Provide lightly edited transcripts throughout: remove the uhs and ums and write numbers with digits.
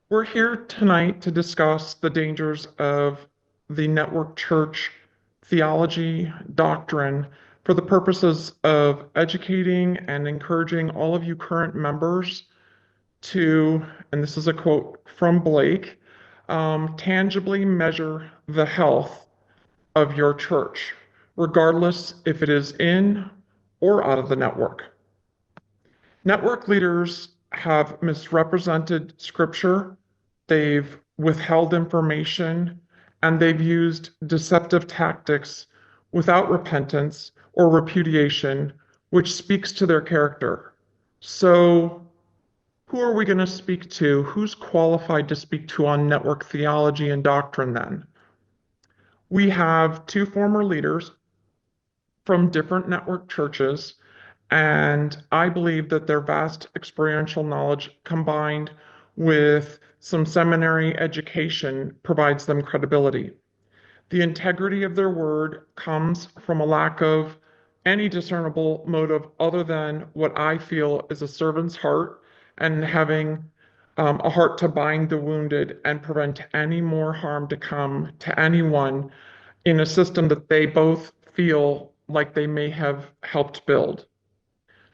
We're here tonight to discuss the dangers of the network church theology doctrine for the purposes of educating and encouraging all of you current members to, and this is a quote from Blake, tangibly measure the health of your church, regardless if it is in or out of the network. Network leaders have misrepresented scripture, they've withheld information, and they've used deceptive tactics without repentance or repudiation, which speaks to their character. So, who are we going to speak to? Who's qualified to speak to on network theology and doctrine then? We have two former leaders from different network churches, and I believe that their vast experiential knowledge combined with some seminary education provides them credibility. The integrity of their word comes from a lack of any discernible motive other than what I feel is a servant's heart and having a heart to bind the wounded and prevent any more harm to come to anyone in a system that they both feel like they may have helped build.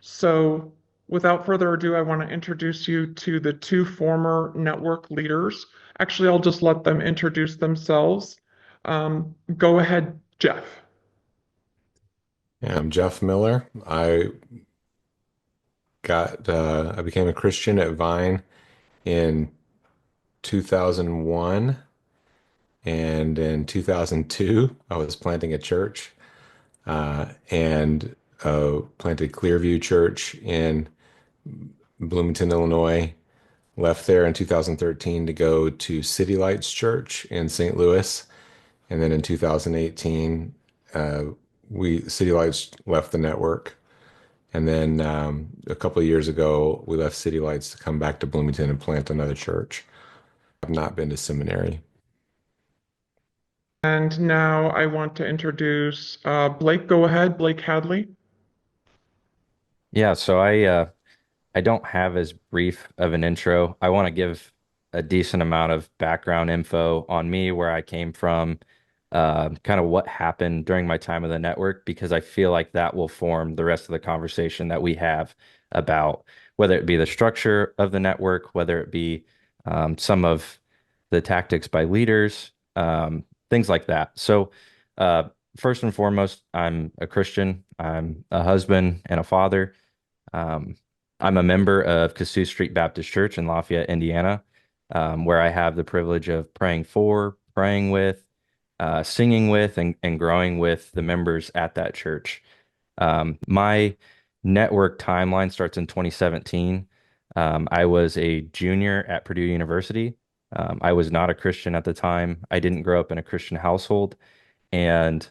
So, without further ado, I want to introduce you to the two former network leaders. Actually, I'll just let them introduce themselves. Go ahead, Jeff. Yeah, I'm Jeff Miller. I became a Christian at Vine in 2001, and in 2002 I was planting a church and planted Clearview Church in Bloomington, Illinois. Left there in 2013 to go to City Lights Church in St. Louis, and then in 2018 uh, we City Lights left the network. And then a couple of years ago, we left City Lights to come back to Bloomington and plant another church. I've not been to seminary. And now I want to introduce Blake. Go ahead, Blake Hadley. Yeah, so I don't have as brief of an intro. I want to give a decent amount of background info on me, where I came from, kind of what happened during my time of the network, because I feel like that will form the rest of the conversation that we have about whether it be the structure of the network, whether it be some of the tactics by leaders, things like that. Uh, First and foremost, I'm a Christian. I'm a husband and a father. Um, I'm a member of Cassuth Street Baptist Church in Lafayette, Indiana, where I have the privilege of praying for, praying with, singing with, and growing with the members at that church. My network timeline starts in 2017. I was a junior at Purdue University. I was not a Christian at the time. I didn't grow up in a Christian household, and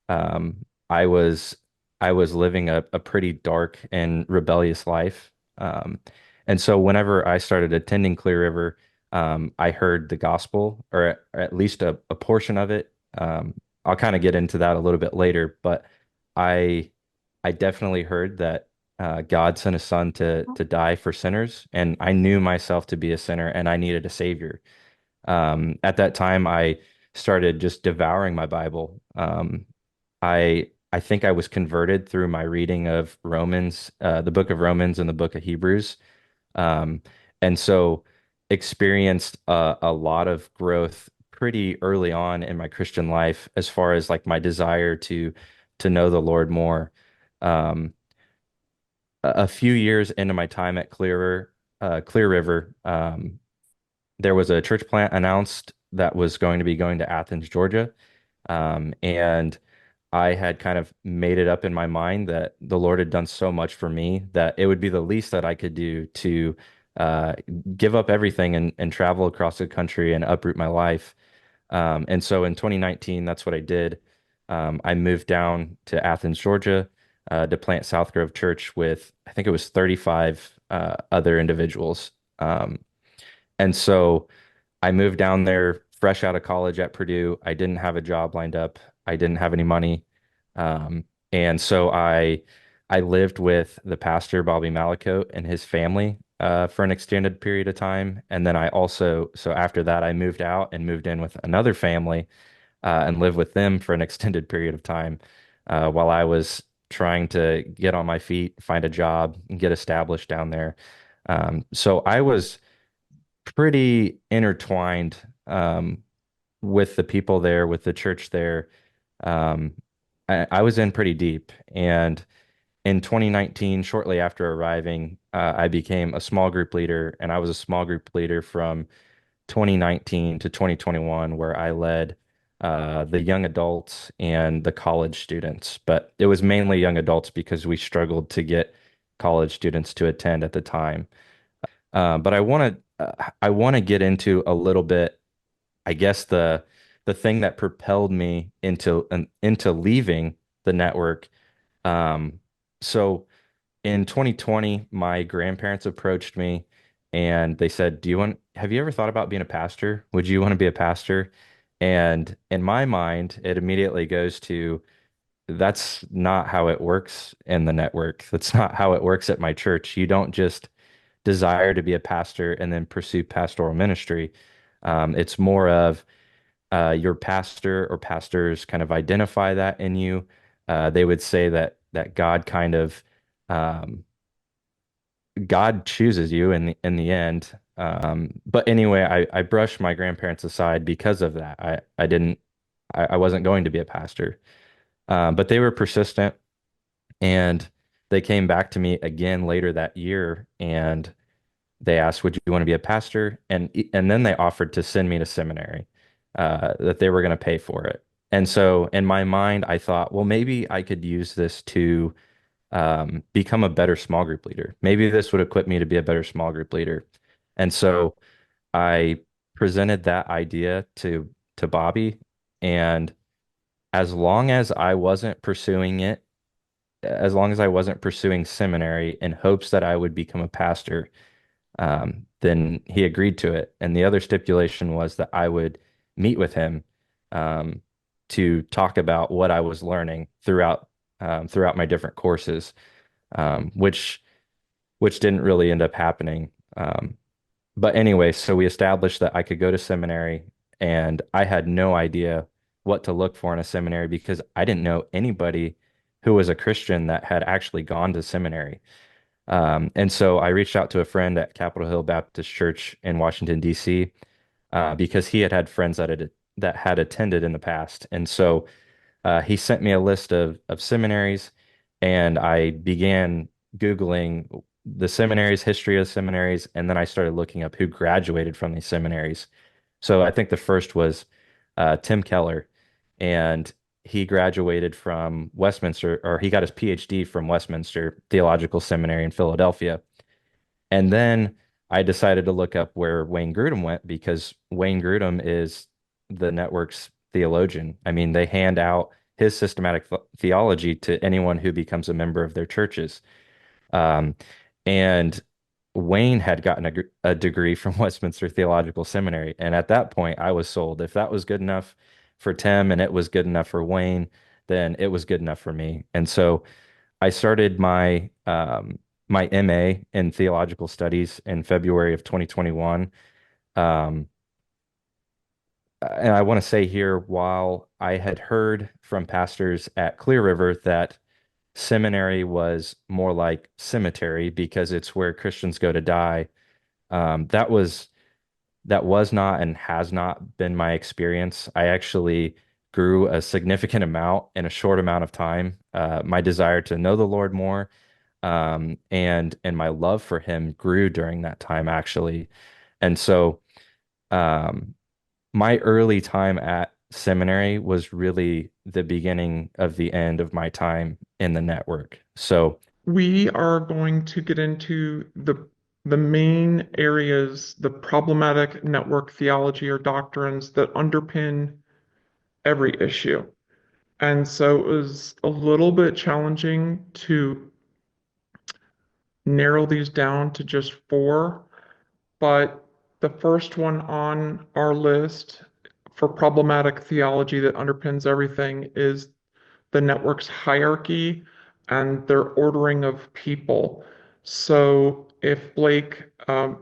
I was living a pretty dark and rebellious life. And so whenever I started attending Clear River, I heard the gospel, or at least a portion of it. I'll kind of get into that a little bit later, but I I definitely heard that God sent his son to die for sinners, and I knew myself to be a sinner and I needed a savior. At that time, I started just devouring my Bible. I think I was converted through my reading of Romans, the book of Romans and the book of Hebrews, um, and so experienced a lot of growth pretty early on in my Christian life, as far as like my desire to know the Lord more. Um, a few years into my time at Clear River, there was a church plant announced that was going to be going to Athens, Georgia. And I had kind of made it up in my mind that the Lord had done so much for me that it would be the least that I could do to uh, give up everything and travel across the country and uproot my life. And so in 2019, that's what I did. I moved down to Athens, Georgia, to plant South Grove Church with, I think it was 35 other individuals. And so I moved down there fresh out of college at Purdue. I didn't have a job lined up. I didn't have any money. And so I lived with the pastor, Bobby Malakote, and his family. for an extended period of time. And then so after that, I moved out and moved in with another family and lived with them for an extended period of time while I was trying to get on my feet, find a job, and get established down there. So I was pretty intertwined with the people there, with the church there. Um, I was in pretty deep. And in 2019, shortly after arriving, I became a small group leader, and I was a small group leader from 2019 to 2021, where I led the young adults and the college students. But it was mainly young adults because we struggled to get college students to attend at the time. But I want to get into a little bit, I guess the thing that propelled me into leaving the network. Um, so in 2020, my grandparents approached me and they said, have you ever thought about being a pastor? Would you want to be a pastor? And in my mind, it immediately goes to, that's not how it works in the network. That's not how it works at my church. You don't just desire to be a pastor and then pursue pastoral ministry. It's more of your pastor or pastors kind of identify that in you. They would say that um, God chooses you in the end. But anyway, I brushed my grandparents aside because of that. I wasn't going to be a pastor. But they were persistent, and they came back to me again later that year, and they asked, "Would you want to be a pastor?" And then they offered to send me to seminary, that they were going to pay for it. And so in my mind, I thought, well, maybe I could use this to become a better small group leader. Maybe this would equip me to be a better small group leader. And so I presented that idea to Bobby, and as long as I wasn't pursuing it, as long as I wasn't pursuing seminary in hopes that I would become a pastor, then he agreed to it. And the other stipulation was that I would meet with him um, to talk about what I was learning throughout my different courses, um, which which didn't really end up happening. But anyway, so we established that I could go to seminary, and I had no idea what to look for in a seminary because I didn't know anybody who was a Christian that had actually gone to seminary. And so I reached out to a friend at Capitol Hill Baptist Church in Washington, D.C., because he had had friends that had attended in the past. And so he sent me a list of seminaries, and I began Googling the seminaries, history of seminaries, and then I started looking up who graduated from these seminaries. So I think the first was Tim Keller, and he graduated from Westminster, or he got his PhD from Westminster Theological Seminary in Philadelphia. And then I decided to look up where Wayne Grudem went because Wayne Grudem is the network's theologian. I mean, they hand out his systematic theology to anyone who becomes a member of their churches. Um, and Wayne had gotten a degree from Westminster Theological Seminary. And at that point, I was sold. If that was good enough for Tim and it was good enough for Wayne, then it was good enough for me. And so I started my MA in theological studies in February of 2021. Um, and I want to say here, while I had heard from pastors at Clear River that seminary was more like cemetery because it's where Christians go to die, that was not and has not been my experience. I actually grew a significant amount in a short amount of time. My desire to know the Lord more, and my love for Him grew during that time, actually. And so, um, my early time at seminary was really the beginning of the end of my time in the network. So, We are going to get into the main areas, the problematic network theology or doctrines that underpin every issue. And so it was a little bit challenging to narrow these down to just four, but the first one on our list for problematic theology that underpins everything is the network's hierarchy and their ordering of people. So if Blake,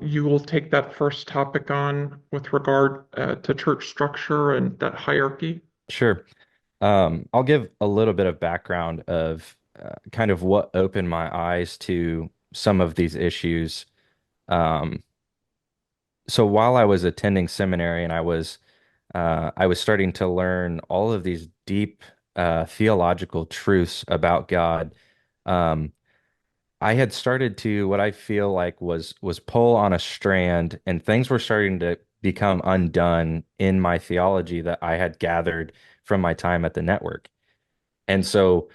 you will take that first topic on with regard to church structure and that hierarchy. Sure. I'll give a little bit of background of kind of what opened my eyes to some of these issues. Um, so while I was attending seminary and I was starting to learn all of these deep theological truths about God. Um, I had started to what I feel like was pull on a strand, and things were starting to become undone in my theology that I had gathered from my time at the network. And so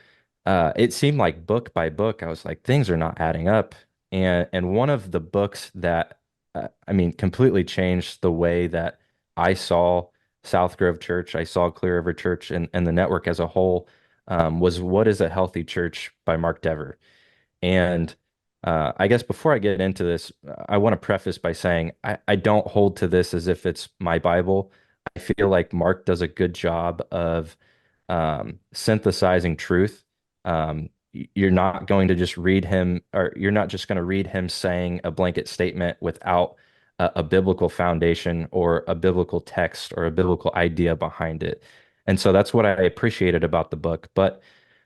it seemed like book by book, I was like, things are not adding up. And one of the books that I mean completely changed the way that I saw South Grove Church, I saw Clear River Church and the network as a whole was What is a Healthy Church by Mark Dever. And I guess before I get into this, I want to preface by saying I don't hold to this as if it's my Bible. I feel like Mark does a good job of synthesizing truth. You're not going to just read him, or you're not just going to read him saying a blanket statement without a biblical foundation or a biblical text or a biblical idea behind it. And so that's what I appreciated about the book. But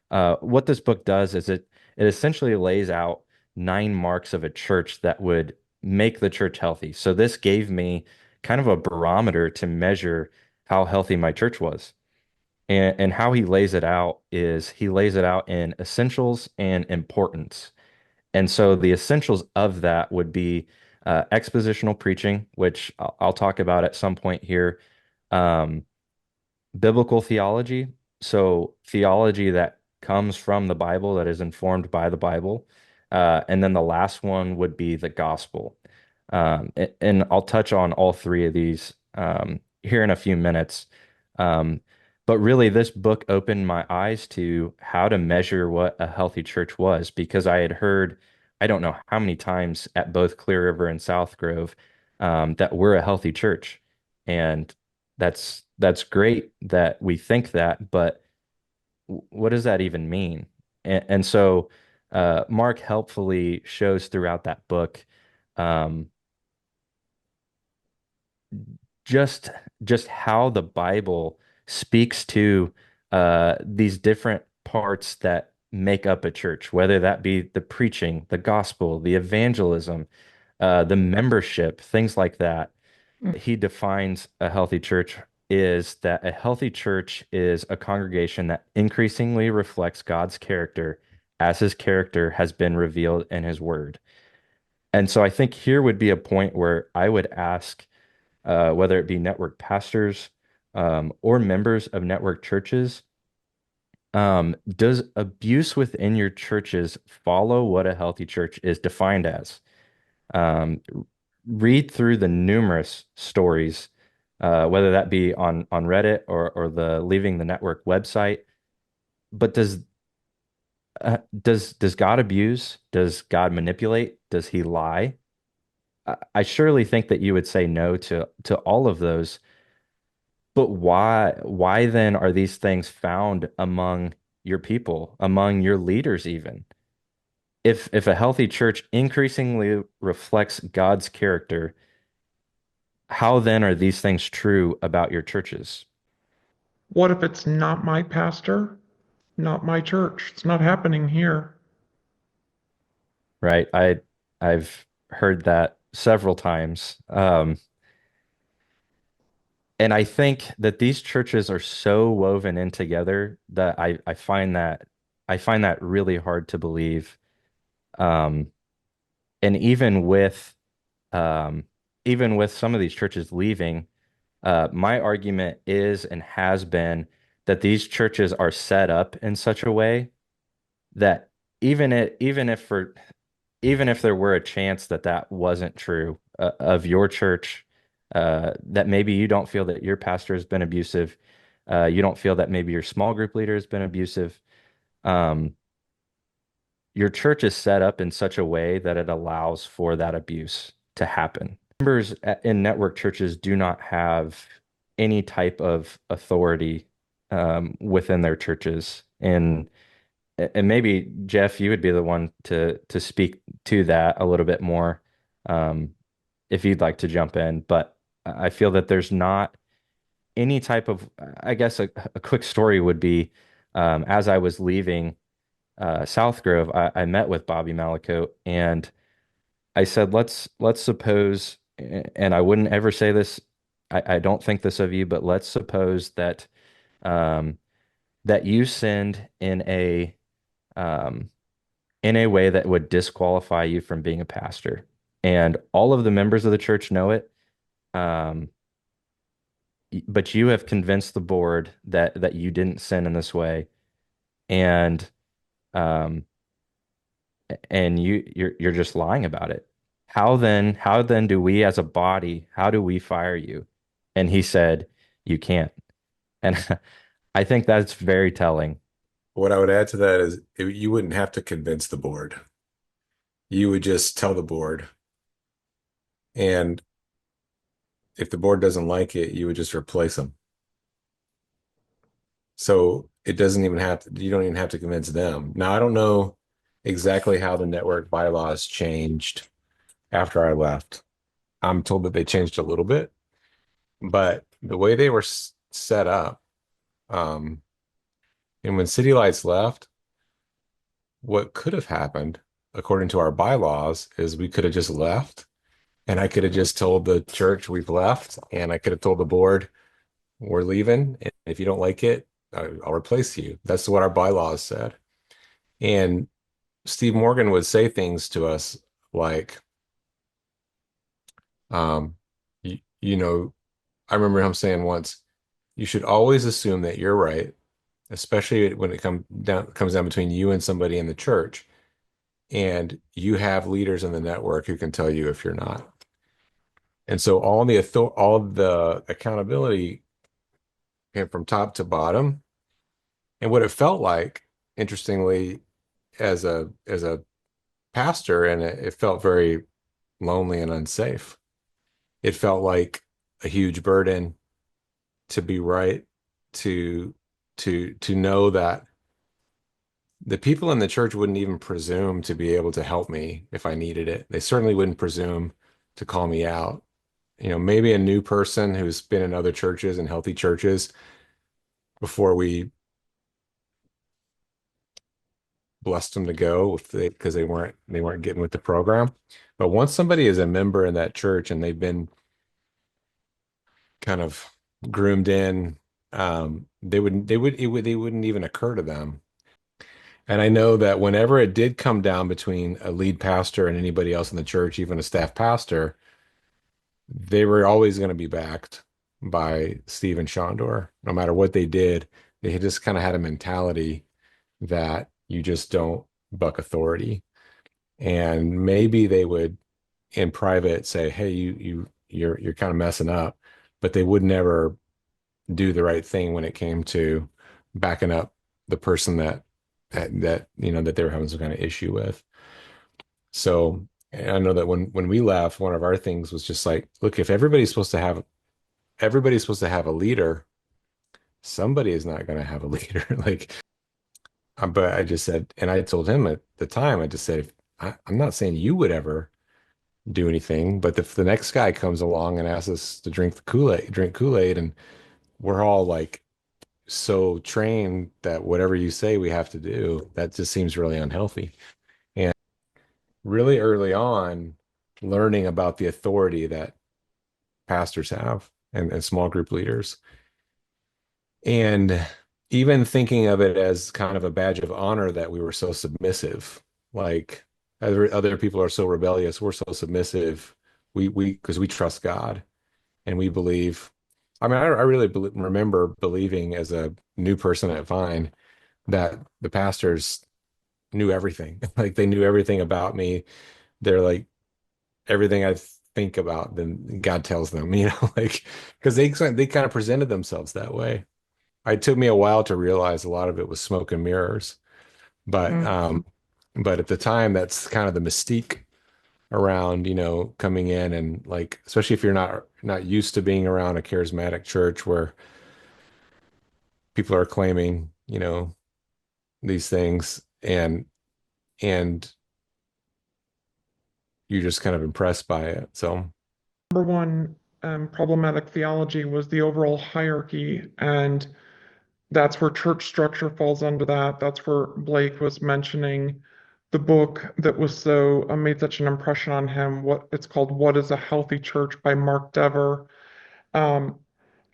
what this book does is it essentially lays out 9 marks of a church that would make the church healthy. So this gave me kind of a barometer to measure how healthy my church was. And how he lays it out is he lays it out in essentials and importance. And so the essentials of that would be expositional preaching, which I'll talk about at some point here. Um, Biblical theology, so theology that comes from the Bible, that is informed by the Bible. And then the last one would be the gospel. And I'll touch on all three of these here in a few minutes. Um, but really, this book opened my eyes to how to measure what a healthy church was because I had heard, I don't know how many times at both Clear River and South Grove, that we're a healthy church. And that's great that we think that, but what does that even mean? And so Mark helpfully shows throughout that book um, just just how the Bible speaks to these different parts that make up a church, whether that be the preaching, the gospel, the evangelism, the membership, things like that. He defines a healthy church is that a healthy church is a congregation that increasingly reflects God's character as his character has been revealed in his word. And so I think here would be a point where I would ask whether it be network pastors or members of network churches, does abuse within your churches follow what a healthy church is defined as? Um, Read through the numerous stories, whether that be on Reddit or the Leaving the Network website. But does God abuse? Does God manipulate? Does he lie? I surely think that you would say no to all of those. But why then are these things found among your people, among your leaders even? If a healthy church increasingly reflects God's character, how then are these things true about your churches? What if it's not my pastor, not my church? It's not happening here. Right? I've heard that several times. And I think that these churches are so woven in together that I find that really hard to believe. Um, and um, even with some of these churches leaving, my argument is and has been that these churches are set up in such a way that even if there were a chance that that wasn't true of your church, that maybe you don't feel that your pastor has been abusive, you don't feel that maybe your small group leader has been abusive, um, your church is set up in such a way that it allows for that abuse to happen. Members in network churches do not have any type of authority within their churches. And and maybe Jeff, you would be the one to speak to that a little bit more, um, if you'd like to jump in. But I feel that there's not any type of, I guess a quick story would be, as I was leaving South Grove, I met with Bobby Malakote, and I said, let's suppose, and I wouldn't ever say this, I don't think this of you, but let's suppose that um, that you sinned um, in a way that would disqualify you from being a pastor, and all of the members of the church know it. Um, but you have convinced the board that you didn't sin in this way, and um, you're just lying about it. How then do we as a body, how do we fire you? And he said, you can't. And I think that's very telling. What I would add to that is you wouldn't have to convince the board. You would just tell the board. And if the board doesn't like it, you would just replace them. So it doesn't even have to, you don't even have to convince them. Now, I don't know exactly how the network bylaws changed after I left. I'm told that they changed a little bit, but the way they were set up, um, and when City Lights left, what could have happened, according to our bylaws, is we could have just left and I could have just told the church we've left, and I could have told the board we're leaving. And if you don't like it, I'll replace you. That's what our bylaws said. And Steve Morgan would say things to us like, um, you know, I remember him saying once, you should always assume that you're right, especially when it comes down between you and somebody in the church. And you have leaders in the network who can tell you if you're not. And so all the accountability came from top to bottom. And what it felt like, interestingly, as a pastor, and it felt very lonely and unsafe. It felt like a huge burden to be right, to to know that the people in the church wouldn't even presume to be able to help me if I needed it. They certainly wouldn't presume to call me out. Maybe a new person who's been in other churches and healthy churches before we blessed them to go because they weren't getting with the program. But once somebody is a member in that church and they've been kind of groomed in, they wouldn't even occur to them. And I know that whenever it did come down between a lead pastor and anybody else in the church, even a staff pastor, they were always going to be backed by Steve and Shondor. No matter what they did, they just kind of had a mentality that you just don't buck authority. And maybe they would in private say, "Hey, you're kind of messing up," but they would never do the right thing when it came to backing up the person that they were having some kind of issue with. So and I know that when we left, one of our things was just like, look, if everybody's supposed to have a leader, somebody is not going to have a leader. Like, but I just said, and I told him at the time, I just said, I'm not saying you would ever do anything, but if the next guy comes along and asks us to drink Kool-Aid, and we're all like so trained that whatever you say we have to do, that just seems really unhealthy. And really early on, learning about the authority that pastors have and small group leaders. And even thinking of it as kind of a badge of honor that we were so submissive, like other people are so rebellious, we're so submissive. Because we trust God and we believe. I mean, I really remember believing as a new person at Vine that the pastors knew everything. Like they knew everything about me. They're like everything I think about, then God tells them, like because they kind of presented themselves that way. It took me a while to realize a lot of it was smoke and mirrors, but Mm. but at the time, that's kind of the mystique around, coming in and like, especially if you're not used to being around a charismatic church where people are claiming, these things. and and you're just kind of impressed by it. So Number one problematic theology was the overall hierarchy, and that's where church structure falls under that. That's where Blake was mentioning the book that was so made such an impression on him. What it's called, "What is a Healthy Church" by Mark Dever. Um,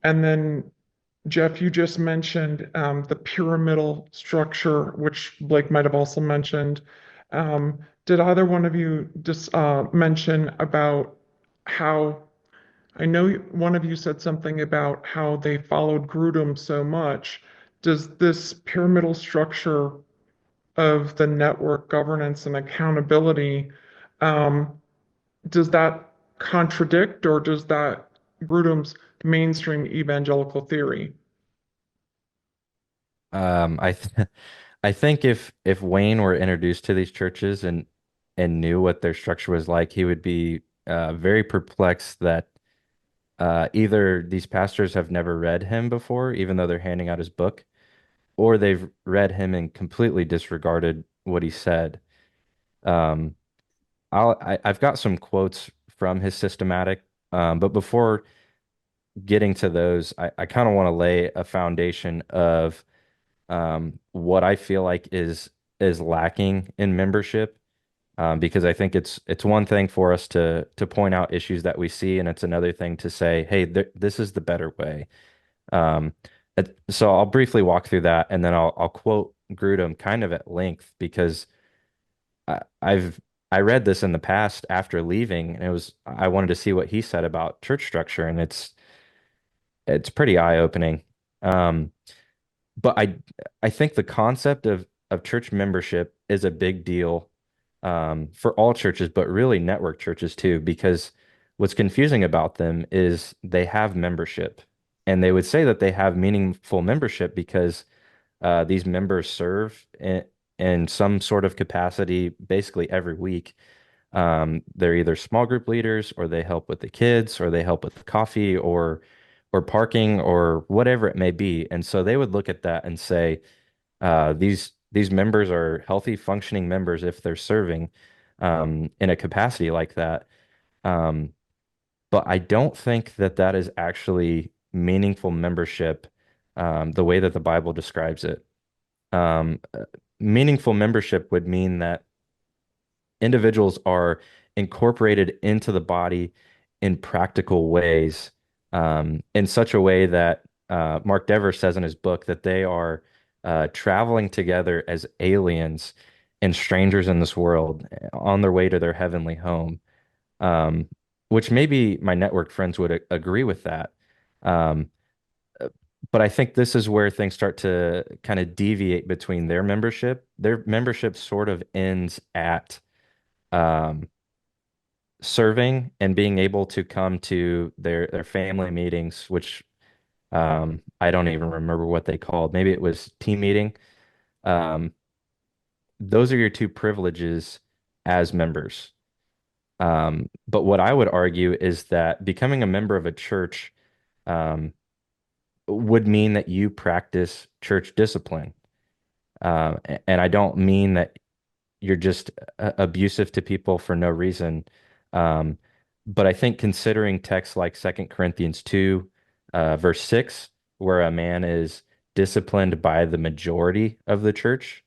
and then Jeff, you just mentioned the pyramidal structure, which Blake might have also mentioned. Did either one of you just mention about how? I know one of you said something about how they followed Grudem so much. Does this pyramidal structure of the network governance and accountability, um, does that contradict or does that Grudem's mainstream evangelical theory? I th I think if Wayne were introduced to these churches and knew what their structure was like, he would be very perplexed that either these pastors have never read him before, even though they're handing out his book, or they've read him and completely disregarded what he said. Um, I've got some quotes from his systematic, but before getting to those, I kind of want to lay a foundation of what I feel like is lacking in membership, because I think it's one thing for us to point out issues that we see, and it's another thing to say, hey, this is the better way. Um, so I'll briefly walk through that, and then I'll quote Grudem kind of at length because I've I read this in the past after leaving, and I wanted to see what he said about church structure, and it's pretty eye-opening. Um, but I think the concept of church membership is a big deal for all churches, but really network churches too, because what's confusing about them is they have membership, and they would say that they have meaningful membership because these members serve in some sort of capacity basically every week. They're either small group leaders, or they help with the kids, or they help with coffee, or parking, or whatever it may be. And so they would look at that and say, these members are healthy, functioning members if they're serving in a capacity like that. Um, but I don't think that that is actually meaningful membership the way that the Bible describes it. Um, uh, Meaningful membership would mean that individuals are incorporated into the body in practical ways, in such a way that Mark Dever says in his book that they are traveling together as aliens and strangers in this world on their way to their heavenly home, um, which maybe my network friends would agree with that. Um, but I think this is where things start to kind of deviate between their membership. Their membership sort of ends at um, serving and being able to come to their family meetings, which I don't even remember what they called. Maybe it was team meeting. Um, those are your two privileges as members. But what I would argue is that becoming a member of a church um, would mean that you practice church discipline. And I don't mean that you're just abusive to people for no reason. Um, but I think considering texts like Second Corinthians 2, verse 6, where a man is disciplined by the majority of the church,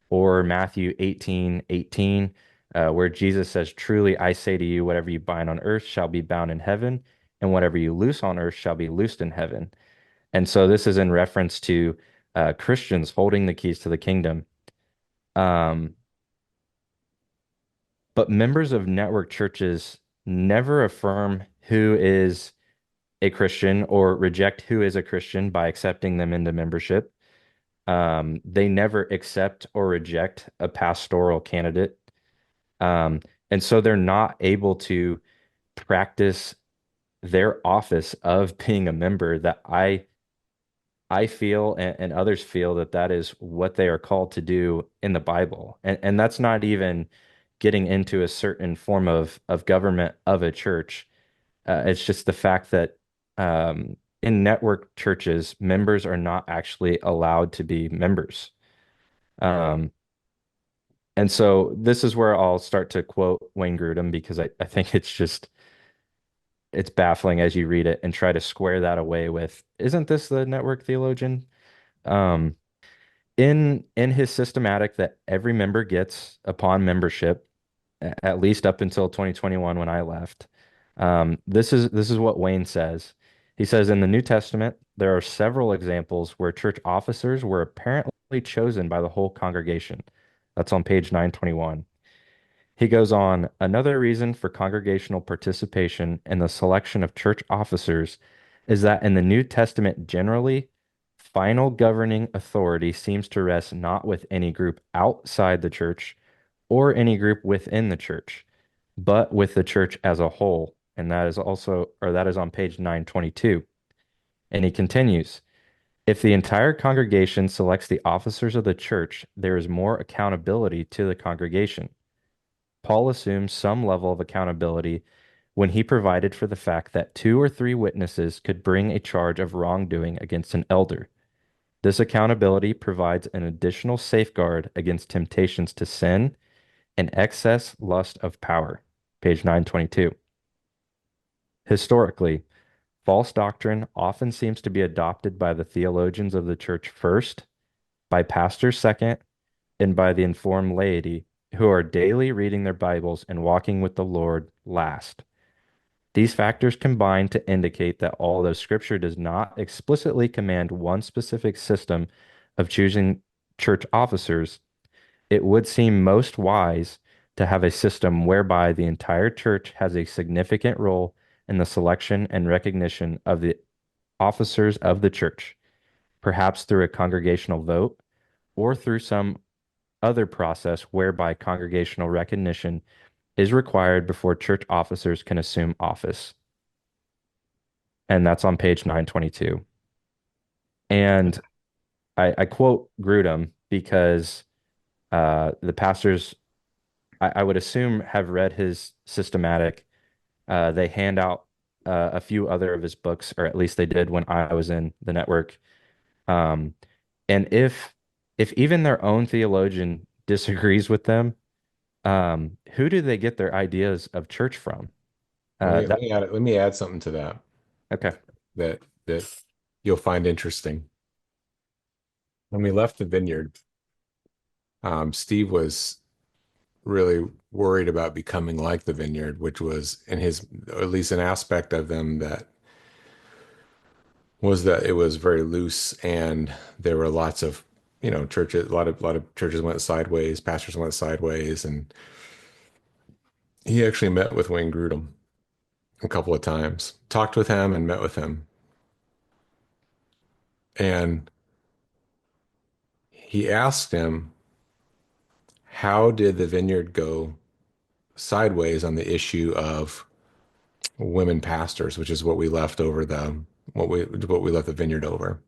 or Matthew 18:18, where Jesus says, truly I say to you, whatever you bind on earth shall be bound in heaven, and whatever you loose on earth shall be loosed in heaven. And so this is in reference to Christians holding the keys to the kingdom. Um, But members of network churches never affirm who is a Christian or reject who is a Christian by accepting them into membership. They never accept or reject a pastoral candidate. Um, and so they're not able to practice their office of being a member that I feel and others feel that that is what they are called to do in the Bible. And that's not even getting into a certain form of government of a church. It's just the fact that in network churches, members are not actually allowed to be members. Um, And so this is where I'll start to quote Wayne Grudem because I think it's baffling as you read it and try to square that away with, isn't this the network theologian? Um, in his systematic that every member gets upon membership, at least up until 2021 when I left, this is what Wayne says. He says in the New Testament, there are several examples where church officers were apparently chosen by the whole congregation. That's on page 921. He goes on, another reason for congregational participation in the selection of church officers is that in the New Testament generally, final governing authority seems to rest not with any group outside the church or any group within the church, but with the church as a whole. And that is also, or that is on page 922. And he continues, if the entire congregation selects the officers of the church, there is more accountability to the congregation. Paul assumes some level of accountability when he provided for the fact that two or three witnesses could bring a charge of wrongdoing against an elder. This accountability provides an additional safeguard against temptations to sin and excess lust of power. Page 922. Historically, false doctrine often seems to be adopted by the theologians of the church first, by pastors second, and by the informed laity who are daily reading their Bibles and walking with the Lord last. These factors combine to indicate that although Scripture does not explicitly command one specific system of choosing church officers, it would seem most wise to have a system whereby the entire church has a significant role in the selection and recognition of the officers of the church, perhaps through a congregational vote or through some other process whereby congregational recognition is required before church officers can assume office. And that's on page 922. And I quote Grudem because the pastors, I would assume, have read his systematic. They hand out a few other of his books, or at least they did when I was in the network. Um, and if even their own theologian disagrees with them, who do they get their ideas of church from? Let That me add something to that okay. that you'll find interesting. When we left the vineyard, Steve was really worried about becoming like the vineyard, which was in his, or at least an aspect of them that was that it was very loose and there were lots of, churches, a lot of churches went sideways, pastors went sideways, and he actually met with Wayne Grudem a couple of times, talked with him and met with him. And he asked him, how did the vineyard go sideways on the issue of women pastors, which is what we left over the what we left the vineyard over.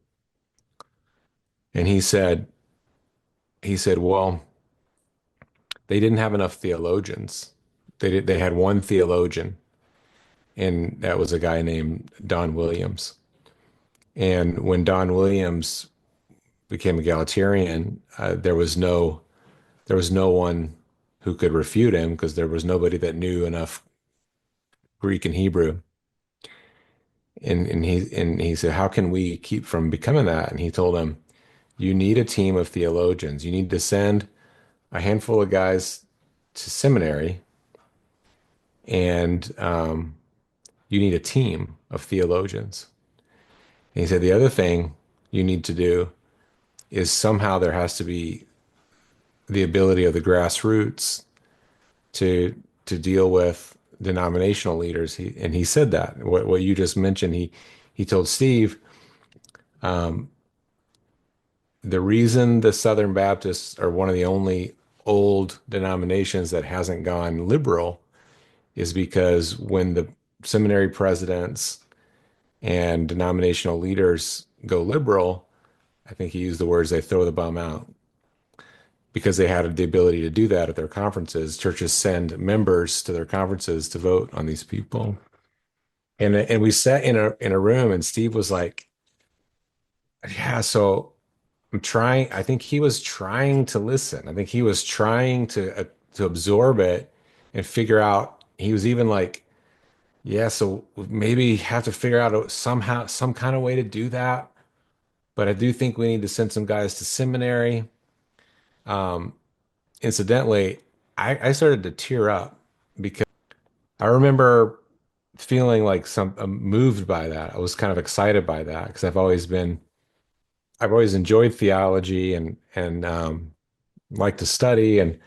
And he said, well, they didn't have enough theologians. They had one theologian, and that was a guy named Don Williams. And when Don Williams became a egalitarian, there was no one who could refute him because there was nobody that knew enough Greek and Hebrew. And he said, how can we keep from becoming that? And he told him, you need a team of theologians. You need to send a handful of guys to seminary, and you need a team of theologians. And he said the other thing you need to do is somehow there has to be the ability of the grassroots to deal with denominational leaders. And he said that what you just mentioned. He told Steve, the reason the Southern Baptists are one of the only old denominations that hasn't gone liberal is because when the seminary presidents and denominational leaders go liberal, I think he used the words, they throw the bum out because they had the ability to do that at their conferences. Churches send members to their conferences to vote on these people. And we sat in a room and Steve was like, yeah, so I think he was trying to listen. I think he was trying to absorb it and figure out. He was even like, yeah, so maybe have to figure out somehow some kind of way to do that. But I do think we need to send some guys to seminary. Um, Incidentally, I started to tear up because I remember feeling like moved by that. I was kind of excited by that because I've always enjoyed theology and like to study and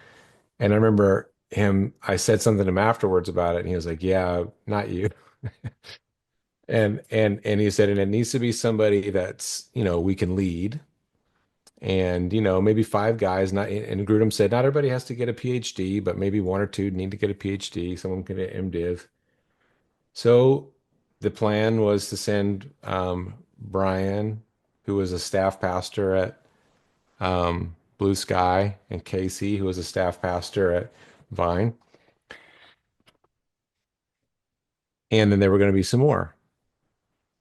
I remember I said something to him afterwards about it and he was like, "Yeah, not you." And he said, "And it needs to be somebody that's, we can lead." And, maybe five guys, not and Grudem said, not everybody has to get a PhD, but maybe one or two need to get a PhD. Someone can get MDiv. So the plan was to send Brian, who was a staff pastor at Blue Sky, and Casey, who was a staff pastor at Vine. And then there were going to be some more.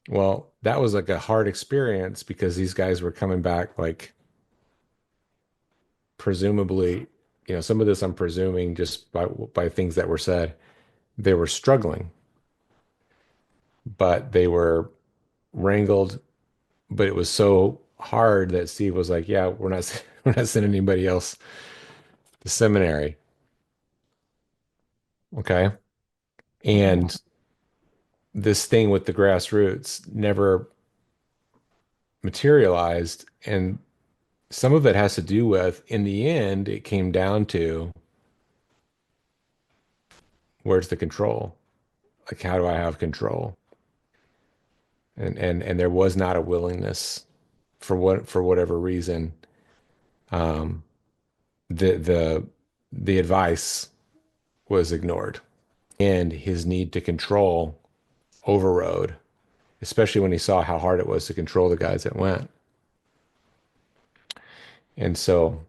Well, that was like a hard experience because these guys were coming back, like, presumably, some of this I'm presuming just by things that were said, they were struggling, but they were wrangled. But it was so hard that Steve was like, "Yeah, we're not we're not sending anybody else to seminary." Okay. And this thing with the grassroots never materialized. And some of it has to do with, in the end, it came down to where's the control? Like, how do I have control? And there was not a willingness for whatever reason. Um, the the the advice was ignored, and his need to control overrode, especially when he saw how hard it was to control the guys that went. And so,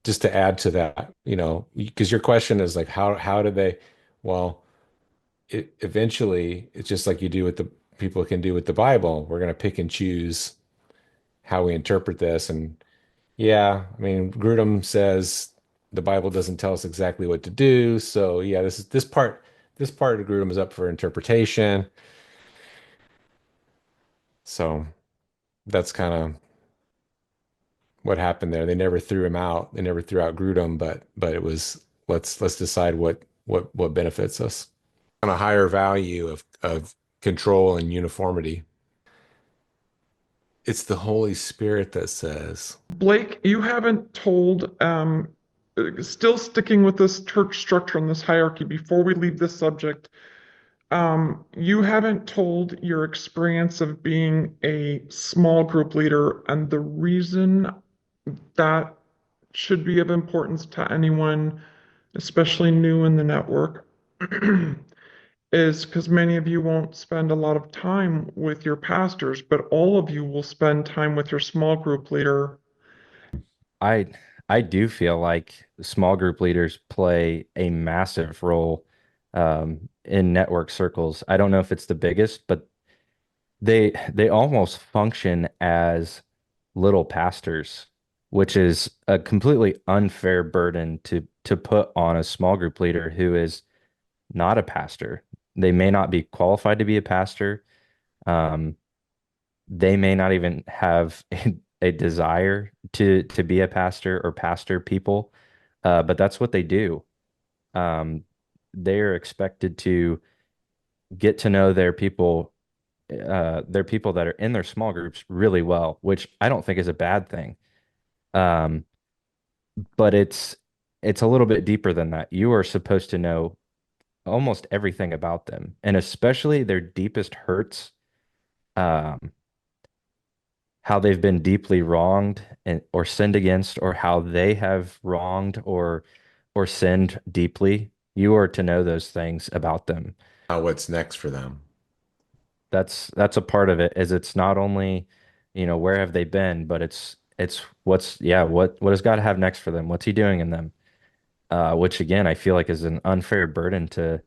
just to add to that, because your question is like, how do they? Well, eventually, it's just like you do with the people can do with the Bible. We're going to pick and choose how we interpret this. And yeah, I mean, Grudem says the Bible doesn't tell us exactly what to do. So yeah, this part of Grudem is up for interpretation. So that's kind of what happened there. They never threw him out. They never threw out Grudem, but it was let's decide what benefits us on a higher value of control and uniformity. It's the Holy Spirit that says, Blake, you haven't told, still sticking with this church structure and this hierarchy before we leave this subject, you haven't told your experience of being a small group leader and the reason that should be of importance to anyone, especially new in the network, is because many of you won't spend a lot of time with your pastors, but all of you will spend time with your small group leader. I I do feel like small group leaders play a massive role in network circles. I don't know if it's the biggest, but they almost function as little pastors, which is a completely unfair burden to put on a small group leader who is not a pastor. They may not be qualified to be a pastor. Um, they may not even have a desire to be a pastor or pastor people, but that's what they do. Um, they're expected to get to know their people that are in their small groups really well, which I don't think is a bad thing. Um, but it's a little bit deeper than that. You are supposed to know almost everything about them, and especially their deepest hurts, um, how they've been deeply wronged and or sinned against, or how they have wronged or sinned deeply. You are to know those things about them. what's next for them. That's a part of it, is it's not only, where have they been, but it's what does God have next for them? What's he doing in them? Which again, I feel like is an unfair burden to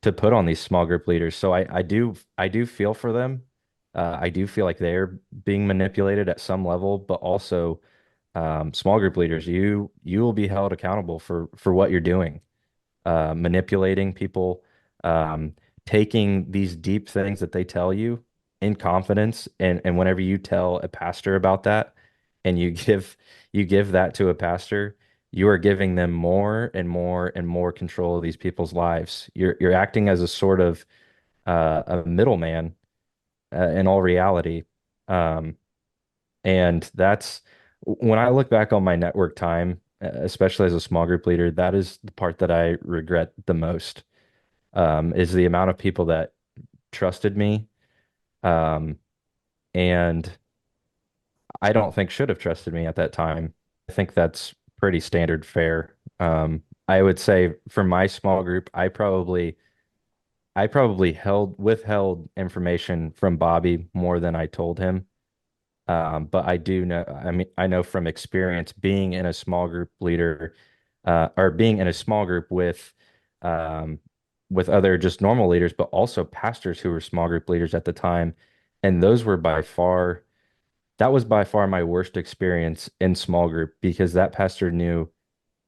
put on these small group leaders. So I do feel for them. I do feel like they're being manipulated at some level, but also small group leaders, you will be held accountable for what you're doing, manipulating people, um, taking these deep things that they tell you in confidence, and whenever you tell a pastor about that, and you give that to a pastor, you are giving them more and more and more control of these people's lives. You're acting as a sort of a middleman in all reality. Um, and that's when I look back on my network time, especially as a small group leader, that is the part that I regret the most, is the amount of people that trusted me, um, and I don't think should have trusted me at that time. I think that's pretty standard fare. I would say for my small group, I probably held withheld information from Bobby more than I told him. But I do know, I mean, I know from experience being in a small group leader, or being in a small group um, with other just normal leaders, but also pastors who were small group leaders at the time. And those were that was by far my worst experience in small group because that pastor knew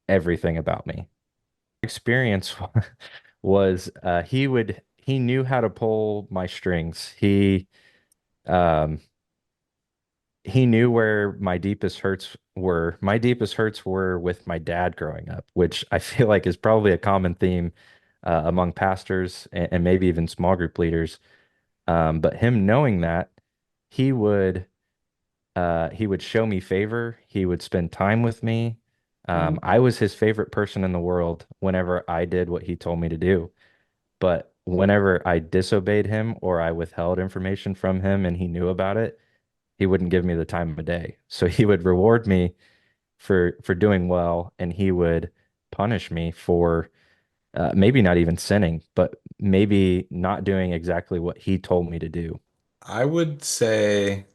everything about me. Experience was, he knew how to pull my strings. Um, he knew where my deepest hurts were. My deepest hurts were with my dad growing up, which I feel like is probably a common theme among pastors and maybe even small group leaders. But him knowing that, he would he would show me favor. He would spend time with me. Mm. I was his favorite person in the world whenever I did what he told me to do. But whenever I disobeyed him or I withheld information from him and he knew about it, he wouldn't give me the time of day. So he would reward me for doing well, and he would punish me for maybe not even sinning, but maybe not doing exactly what he told me to do. I would say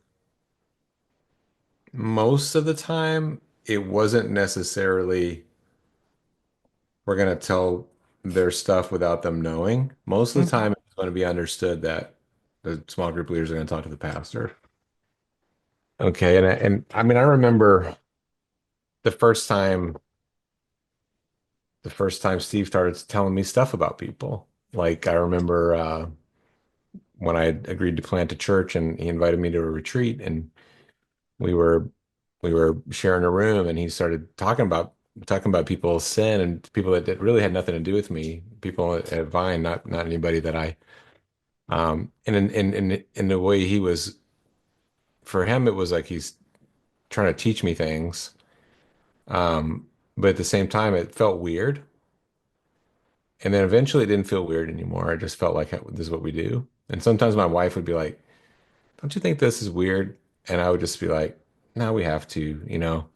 most of the time it wasn't necessarily we're going to tell their stuff without them knowing. Most of the Mhm. time it's going to be understood that the small group leaders are going to talk to the pastor. Okay, and I mean I remember the first time the first time Steve started telling me stuff about people. Like I remember when I agreed to plant a church and he invited me to a retreat and we were we were sharing a room and he started talking about people's sin and people that really had nothing to do with me, people at Vine, not anybody that I and in the way he was for him it was like he's trying to teach me things. But at the same time it felt weird. And then eventually it didn't feel weird anymore. I just felt like this is what we do. And sometimes my wife would be like, "Don't you think this is weird?" And I would just be like, "No, we have to, you know."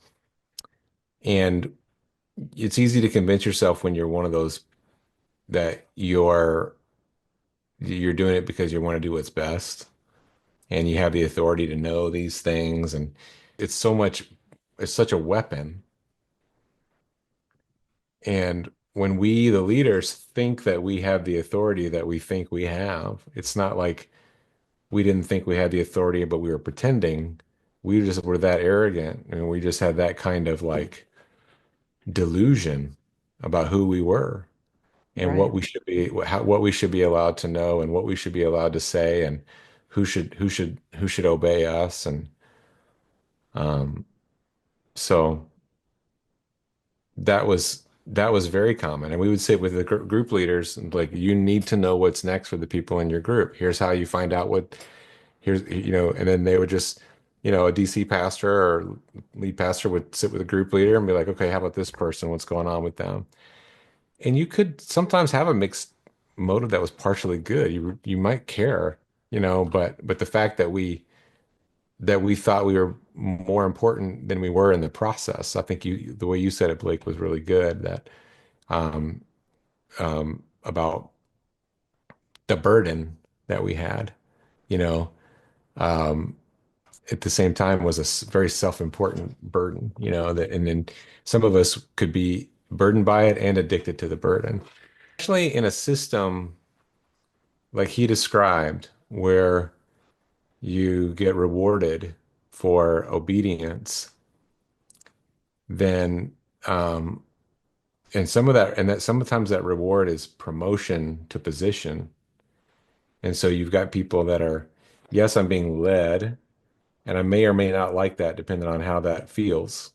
And it's easy to convince yourself when you're one of those that you're doing it because you want to do what's best and you have the authority to know these things and it's so much it's such a weapon. And when we the leaders think that we have the authority that we think we have, it's not like we didn't think we had the authority, but we were pretending. We just were that arrogant and we just had that kind of like delusion about who we were and what Right. we should be, what we should be allowed to know and what we should be allowed to say and who should obey us. And um, so that was very common. And we would say with the group leaders, like, you need to know what's next for the people in your group. Here's how you find out what here's you know, and then they would just, you know, a DC pastor or lead pastor would sit with a group leader and be like, okay, how about this person? What's going on with them? And you could sometimes have a mixed motive that was partially good. You might care, you know, but the fact that we thought we were more important than we were in the process. I think the way you said it, Blake, was really good. That um, about the burden that we had, you know. Um, at the same time was a very self-important burden, you know, that and then some of us could be burdened by it and addicted to the burden. Actually, in a system like he described, where you get rewarded for obedience, then um, and some of that, and that sometimes that reward is promotion to position. And so you've got people that are, yes, I'm being led, and I may or may not like that depending on how that feels,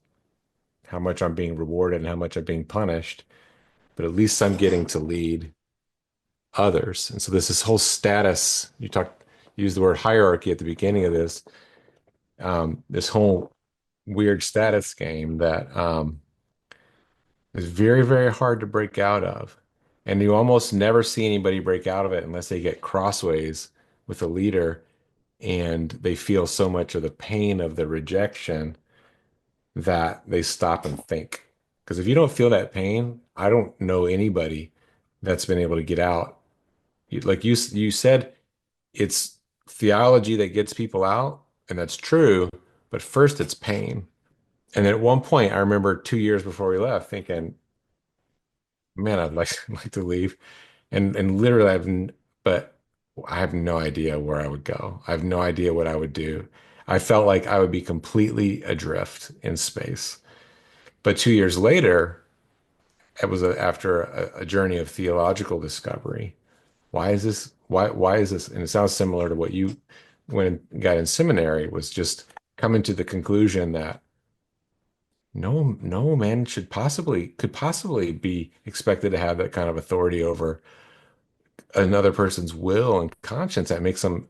how much I'm being rewarded and how much I'm being punished, but at least I'm getting to lead others. And so this whole status, you use the word hierarchy at the beginning of this, this whole weird status game that is very, very hard to break out of. And you almost never see anybody break out of it unless they get crossways with a leader and they feel so much of the pain of the rejection that they stop and think. Because if you don't feel that pain, I don't know anybody that's been able to get out. Like you said, it's theology that gets people out, and that's true, but first it's pain. And then at one point, I remember 2 years before we left thinking, man, I'd like, like to leave. And literally but I have no idea where I would go. I have no idea what I would do. I felt like I would be completely adrift in space. But 2 years later, it was after a journey of theological discovery. Why is this? Why is this? And it sounds similar to what you, when you got in seminary, was just coming to the conclusion that no man could possibly be expected to have that kind of authority over another person's will and conscience. That makes them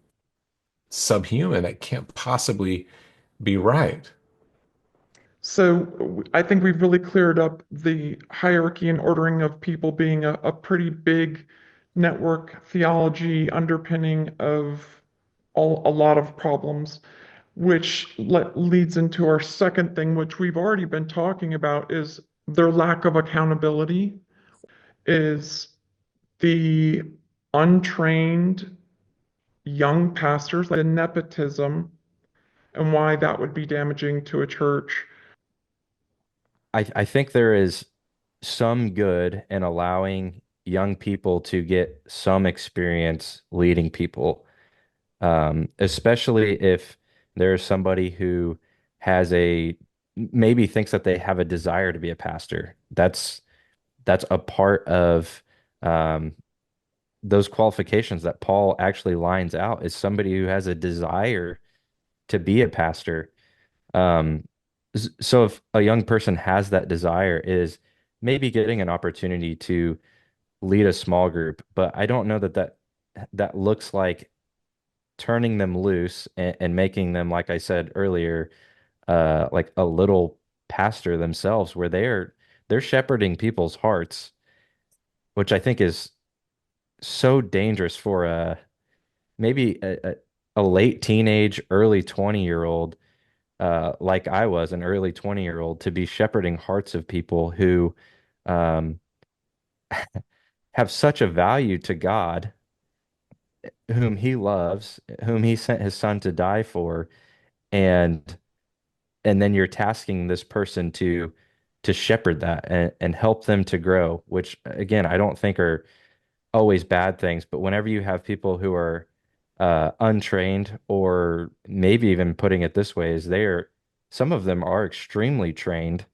subhuman. That can't possibly be right. So I think we've really cleared up the hierarchy and ordering of people being a pretty big network theology underpinning of a lot of problems, which leads into our second thing, which we've already been talking about, is their lack of accountability, is the untrained young pastors, like the nepotism, and why that would be damaging to a church. I think there is some good in allowing young people to get some experience leading people, especially if there's somebody who has maybe thinks that they have a desire to be a pastor. That's a part of um, those qualifications that Paul actually lines out is somebody who has a desire to be a pastor. Um, so if a young person has that desire, is maybe getting an opportunity to lead a small group, but I don't know that looks like turning them loose and making them, like I said earlier, like a little pastor themselves, where they're shepherding people's hearts, which I think is so dangerous for maybe a late teenage, early 20-year-old, like I was, an early 20-year-old, to be shepherding hearts of people who um, have such a value to God, whom He loves, whom He sent His Son to die for, and then you're tasking this person to shepherd that and help them to grow, which again, I don't think are always bad things, but whenever you have people who are untrained, or maybe even putting it this way, is some of them are extremely trained,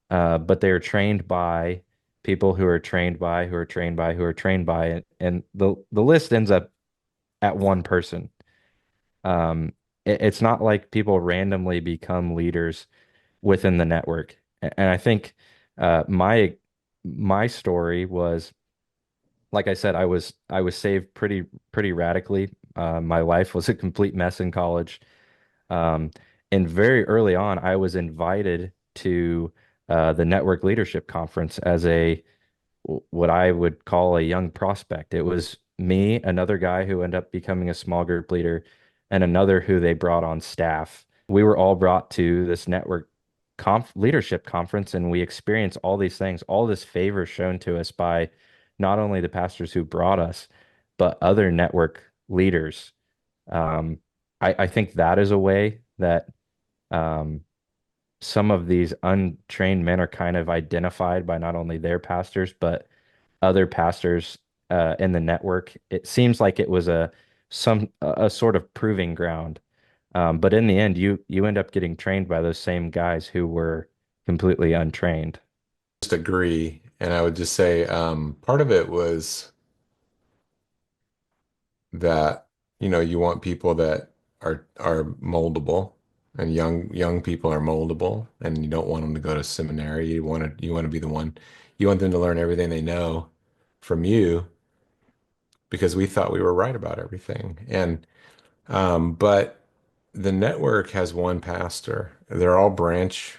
but they're trained by people who are trained by, who are trained by, who are trained by, and the list ends up at one person. It's not like people randomly become leaders within the network. And I think my story was, like I said, I was saved pretty radically. My life was a complete mess in college. Um, and very early on, I was invited to the Network Leadership Conference as what I would call a young prospect. It was me, another guy who ended up becoming a small group leader, and another who they brought on staff. We were all brought to this network leadership conference, and we experienced all these things, all this favor shown to us by not only the pastors who brought us, but other network leaders. Um, I think that is a way that um, some of these untrained men are kind of identified by not only their pastors, but other pastors in the network. It seems like it was a sort of proving ground. But in the end, you end up getting trained by those same guys who were completely untrained. Just agree. And I would just say part of it was that, you want people that are moldable, and young people are moldable, and you don't want them to go to seminary. You want to be the one. You want them to learn everything they know from you because we thought we were right about everything. And but the network has one pastor. They're all branches,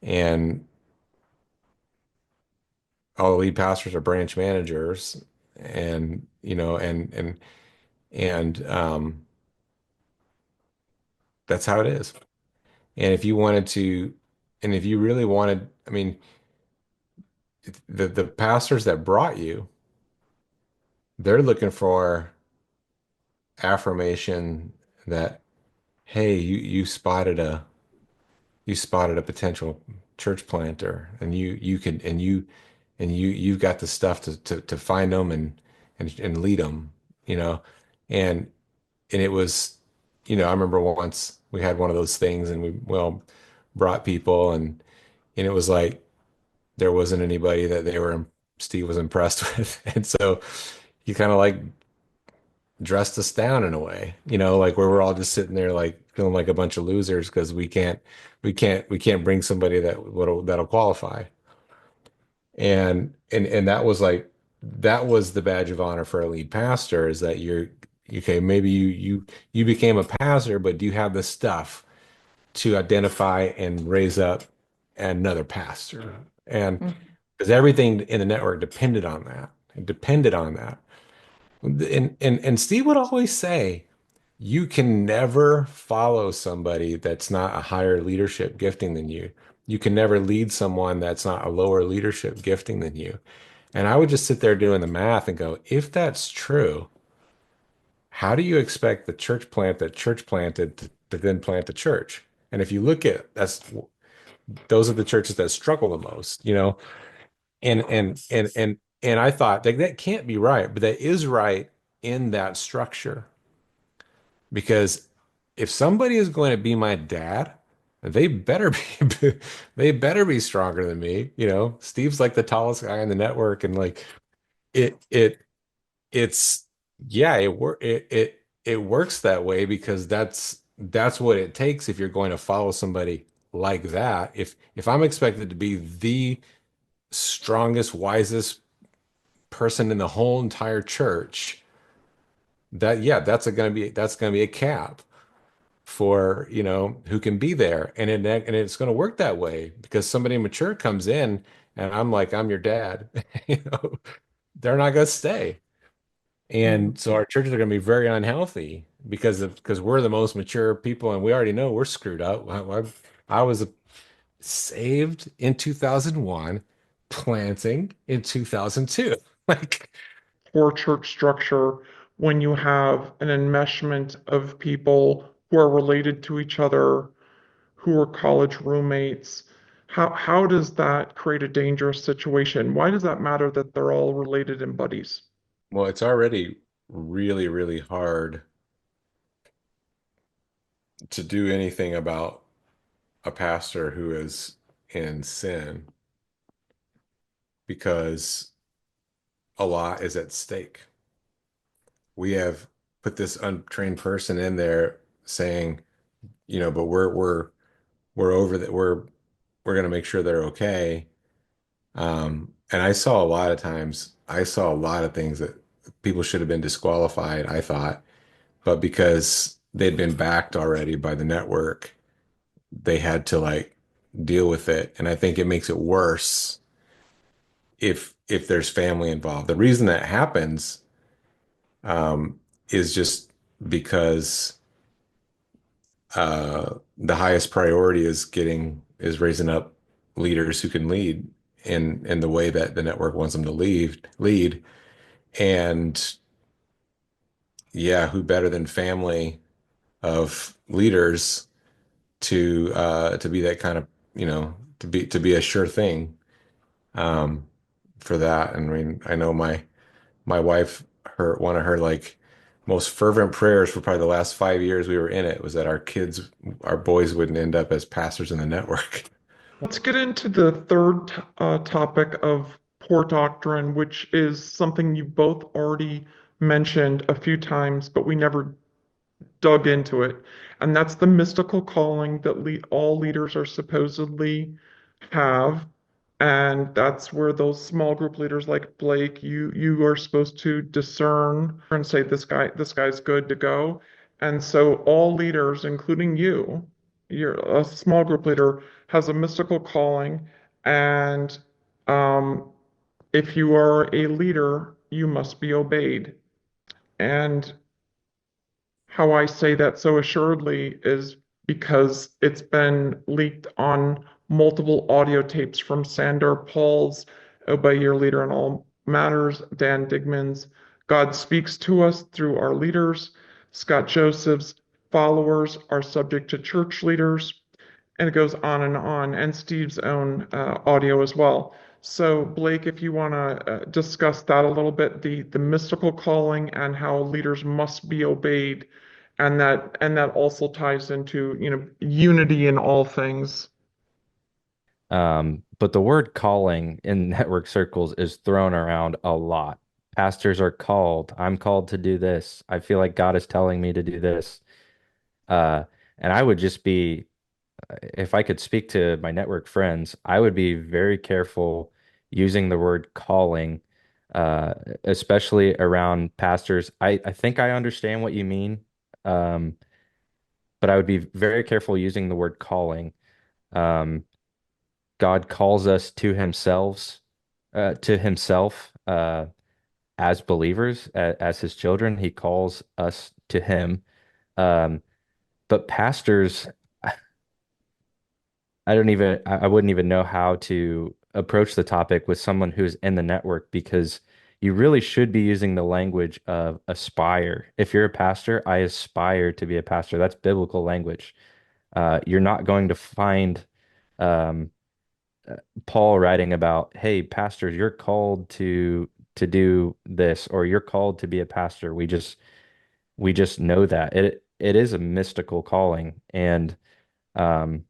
and all the lead pastors are branch managers, and and that's how it is. And if you wanted to, and if you really wanted, I mean, the pastors that brought you, they're looking for affirmation that, hey, you spotted a potential church planter, and you can you've got the stuff to find them and lead them, you know, and and it was, I remember once we had one of those things, and we well brought people, and it was like there wasn't anybody that Steve was impressed with, and so he kind of like dressed us down in a way, like where we're all just sitting there like feeling like a bunch of losers because we can't bring somebody that'll qualify. And that was the badge of honor for a lead pastor, is that you're okay, maybe you became a pastor, but do you have the stuff to identify and raise up another pastor? And Mm. because everything in the network depended on that. It depended on that. And Steve would always say, you can never follow somebody that's not a higher leadership gifting than you. You can never lead someone that's not a lower leadership gifting than you. And I would just sit there doing the math and go, if that's true, how do you expect the church plant that church planted to then plant the church? And if you look at those are the churches that struggle the most, and I thought that can't be right, but that is right in that structure. Because if somebody is going to be my dad, they better be they better be stronger than me. Steve's like the tallest guy in the network, and like it it it's yeah, it works that way because that's what it takes if you're going to follow somebody like that. If I'm expected to be the strongest, wisest person in the whole entire church, that's gonna be a cap for who can be there, and it's going to work that way because somebody mature comes in and I'm like, I'm your dad. you know they're not going to stay, Mm. and so our churches are going to be very unhealthy because we're the most mature people, and we already know we're screwed up. I was saved in 2001, planting in 2002. like Poor church structure when you have an enmeshment of people who are related to each other, who are college roommates. How does that create a dangerous situation? Why does that matter that they're all related and buddies? well, it's already really, really hard to do anything about a pastor who is in sin because a lot is at stake. We have put this untrained person in there saying, but we're over that. We're going to make sure they're okay. And I saw a lot of things that people should have been disqualified, I thought, but because they'd been backed already by the network, they had to like deal with it. And I think it makes it worse if there's family involved. The reason that happens um, is just because the highest priority is raising up leaders who can lead in the way that the network wants them to lead. And yeah, who better than family of leaders to be that kind of, to be a sure thing for that. And I mean, I know my wife, one of her like most fervent prayers for probably the last 5 years we were in it was that our boys wouldn't end up as pastors in the network. Let's get into the third topic of poor doctrine, which is something you both already mentioned a few times, but we never dug into it. And that's the mystical calling that all leaders are supposedly have. And that's where those small group leaders like Blake, you are supposed to discern and say this guy's good to go. And so all leaders, including you, you're a small group leader, has a mystical calling. And um, if you are a leader, you must be obeyed. And how I say that so assuredly is because it's been leaked on multiple audio tapes from Sandor Paul's Obey Your Leader in All Matters, Dan Digman's God Speaks to Us Through Our Leaders, Scott Joseph's Followers Are Subject to Church Leaders, and it goes on, and Steve's own audio as well. So, Blake, if you want to discuss that a little bit, the mystical calling and how leaders must be obeyed, and that also ties into, unity in all things. But the word calling in network circles is thrown around a lot. Pastors are called. I'm called to do this. I feel like God is telling me to do this. Uh, and I would just be, if I could speak to my network friends, I would be very careful using the word calling, uh, especially around pastors. I think I understand what you mean, um, but I would be very careful using the word calling. Um, God calls us to himself, as believers, as his children. He calls us to him. Um, but pastors, I wouldn't even know how to approach the topic with someone who's in the network because you really should be using the language of aspire. If you're a pastor, I aspire to be a pastor. That's biblical language. You're not going to find um, Paul writing about, hey, pastors, you're called to do this, or you're called to be a pastor. We just know that it is a mystical calling, and um,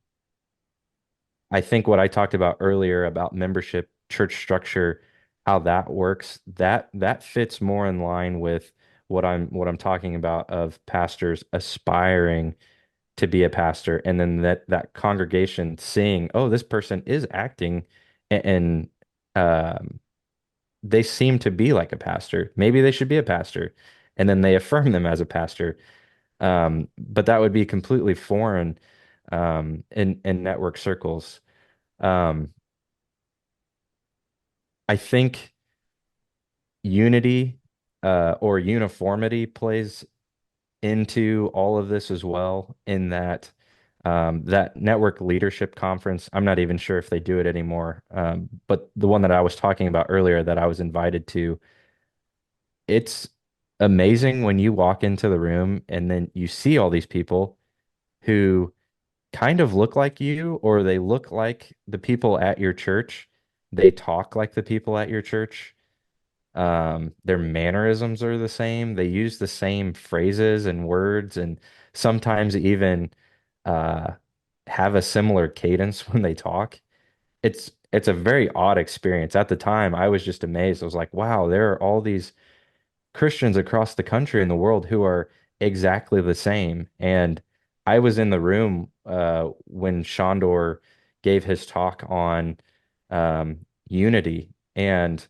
I think what I talked about earlier about membership, church structure, how that works, that fits more in line with what I'm talking about of pastors aspiring to be a pastor, and then that congregation seeing, oh, this person is acting and um, they seem to be like a pastor. Maybe they should be a pastor, and then they affirm them as a pastor. But that would be completely foreign in network circles. Um, I think unity or uniformity plays into all of this as well, in that that network leadership conference, I'm not even sure if they do it anymore, but the one that I was talking about earlier that I was invited to, it's amazing when you walk into the room and then you see all these people who kind of look like you, or they look like the people at your church. They talk like the people at your church. Their mannerisms are the same. They use the same phrases and words, and sometimes even uh, have a similar cadence when they talk. It's a very odd experience. At the time, I was just amazed. I was like, wow, there are all these Christians across the country and the world who are exactly the same. And I was in the room when Shandor gave his talk on unity, and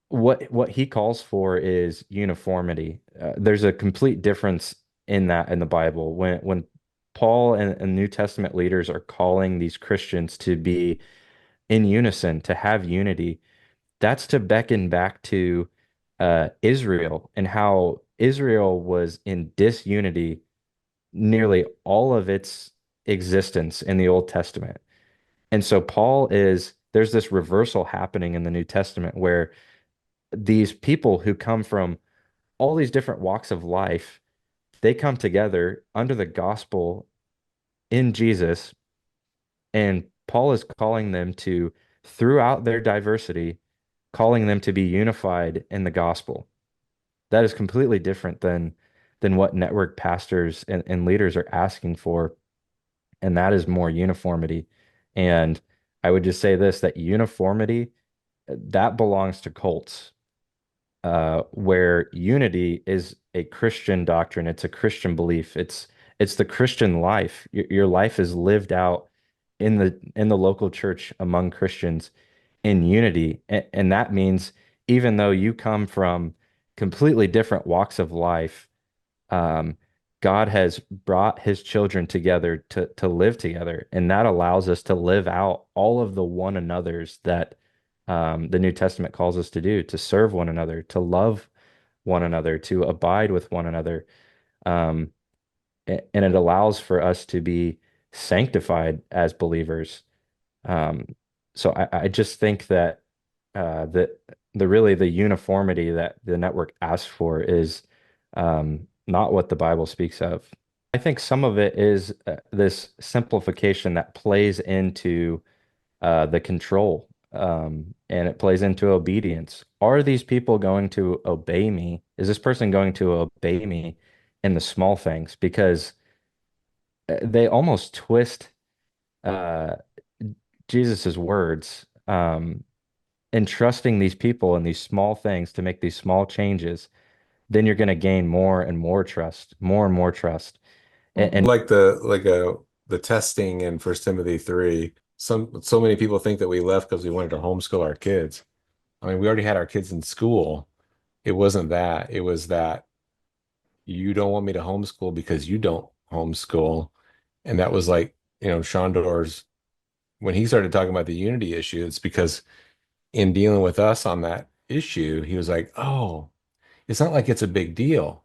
what he calls for is uniformity. There's a complete difference in that in the Bible. When Paul and New Testament leaders are calling these Christians to be in unison, to have unity, that's to beckon back to Israel and how Israel was in disunity nearly all of its existence in the Old Testament. And so there's this reversal happening in the New Testament where these people who come from all these different walks of life, they come together under the gospel in Jesus, and Paul is calling them to, throughout their diversity, calling them to be unified in the gospel. that is completely different than what network pastors and leaders are asking for, and that is more uniformity. And I would just say this, that uniformity that belongs to cults, where unity is a Christian doctrine. It's a Christian belief. It's the Christian life. Your life is lived out in the local church among Christians in unity. And that means even though you come from completely different walks of life, um, God has brought his children together to live together, and that allows us to live out all of the one another's that the New Testament calls us to do, to serve one another, to love one another, to abide with one another. Um, and it allows for us to be sanctified as believers. Um, so I just think that that the uniformity that the network asks for is not what the Bible speaks of. I think some of it is this simplification that plays into the control, and it plays into obedience. Are these people going to obey me? Is this person going to obey me in the small things? Because they almost twist uh, Jesus's words, entrusting these people in these small things to make these small changes. Then you're going to gain more and more trust, more and more trust. And Like the testing in First Timothy 3. So many people think that we left because we wanted to homeschool our kids. I mean, we already had our kids in school. It wasn't that. It was that you don't want me to homeschool because you don't homeschool. And that was like, Shondor's when he started talking about the unity issue, it's because in dealing with us on that issue, he was like, oh, it's not like it's a big deal,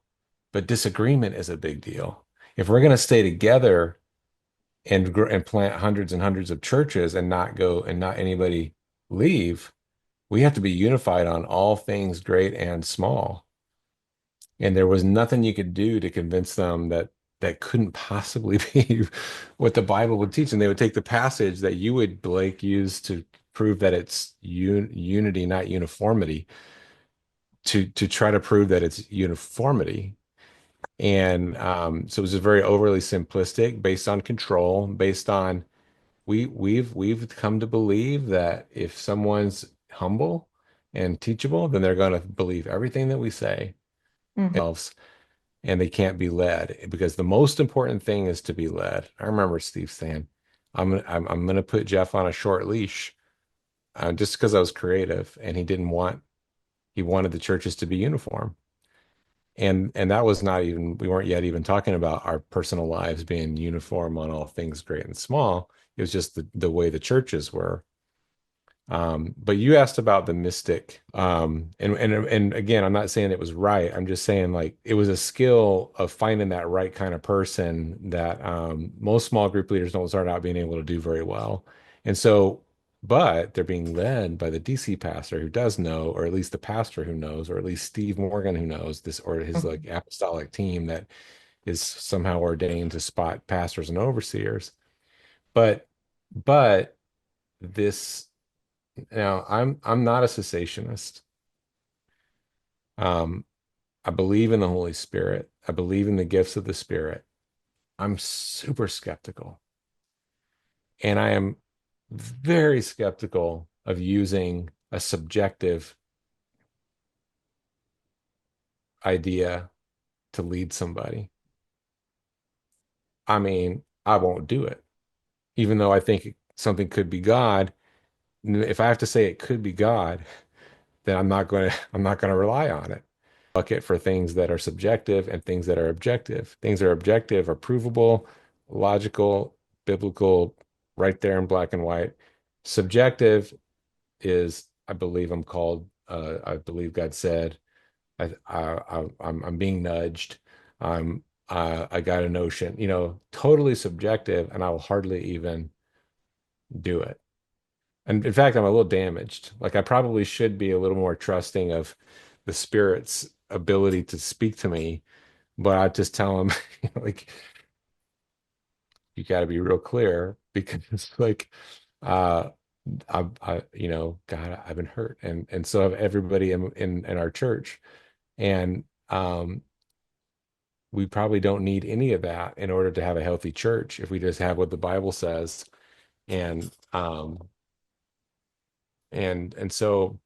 but disagreement is a big deal. If we're going to stay together and plant hundreds and hundreds of churches and not go and not anybody leave, we have to be unified on all things great and small. And there was nothing you could do to convince them that that couldn't possibly be what the Bible would teach. And they would take the passage that you would, Blake, use to prove that it's unity, not uniformity, to try to prove that it's uniformity. And so it was just very overly simplistic, based on control, based on we've come to believe that if someone's humble and teachable, then they're going to believe everything that we say. Mhm. Else, and they can't be led, because the most important thing is to be led. I remember Steve saying, I'm going to put Jeff on a short leash, just because I was creative, and he wanted the churches to be uniform. And that was not even, we weren't yet even talking about our personal lives being uniform on all things great and small. It was just the way the churches were. But you asked about the mystic, and again, I'm not saying it was right. I'm just saying, like, it was a skill of finding that right kind of person that most small group leaders don't start out being able to do very well. And so, but they're being led by the DC pastor who does know, or at least the pastor who knows, or at least Steve Morgan who knows this, or his like apostolic team that is somehow ordained to spot pastors and overseers. But but this now, I'm not a cessationist. Um, I believe in the Holy Spirit. I believe in the gifts of the Spirit. I'm super skeptical, and I am very skeptical of using a subjective idea to lead somebody. I mean, I won't do it, even though I think something could be God. If I have to say it could be God, then I'm not going to rely on it. Bucket for things that are subjective and things that are objective. Things that are objective are provable, logical, biblical, right there in black and white. Subjective is, I believe I'm called. I believe God said. I'm being nudged. I got a notion. Totally subjective, and I will hardly even do it. And in fact, I'm a little damaged. Like, I probably should be a little more trusting of the Spirit's ability to speak to me, but I just tell him, like, you got to be real clear, because, like, uh, God, I've been hurt, and so have everybody in our church, and um, we probably don't need any of that in order to have a healthy church if we just have what the Bible says. And so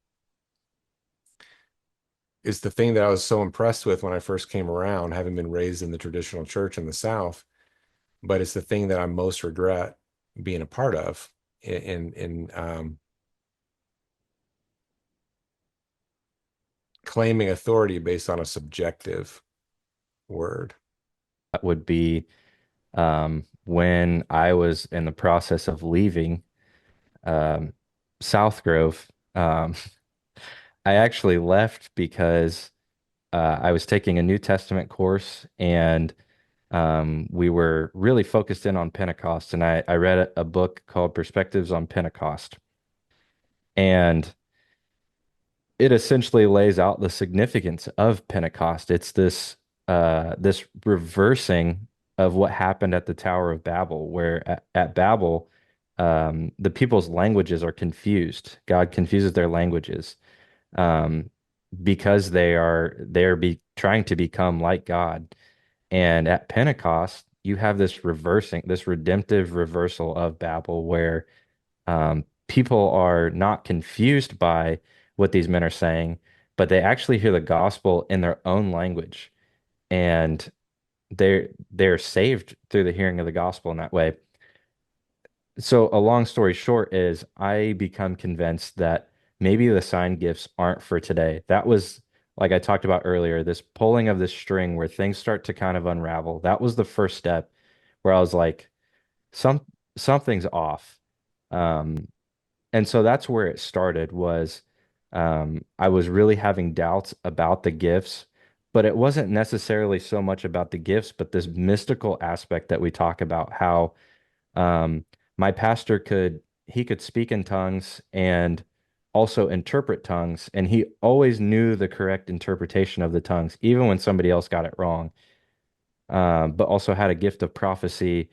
is the thing that I was so impressed with when I first came around, having been raised in the traditional church in the South, but it's the thing that I most regret being a part of in claiming authority based on a subjective word. That would be when I was in the process of leaving um, South Grove. I actually left because I was taking a New Testament course and we were really focused in on Pentecost. And I read a book called Perspectives on Pentecost. And it essentially lays out the significance of Pentecost. It's this reversing of what happened at the Tower of Babel, where at Babel, the people's languages are confused. God confuses their languages um, because they're trying to become like God. And at Pentecost, you have this reversing, this redemptive reversal of Babel, where people are not confused by what these men are saying, but they actually hear the gospel in their own language, and they're saved through the hearing of the gospel in that way. So a long story short is I become convinced that maybe the sign gifts aren't for today. That was like I talked about earlier, this pulling of this string where things start to kind of unravel. That was the first step where I was like, some something's off. Um, and so that's where it started was I was really having doubts about the gifts, but it wasn't necessarily so much about the gifts, but this mystical aspect that we talk about, how um, my pastor he could speak in tongues and also interpret tongues, and he always knew the correct interpretation of the tongues, even when somebody else got it wrong. But also had a gift of prophecy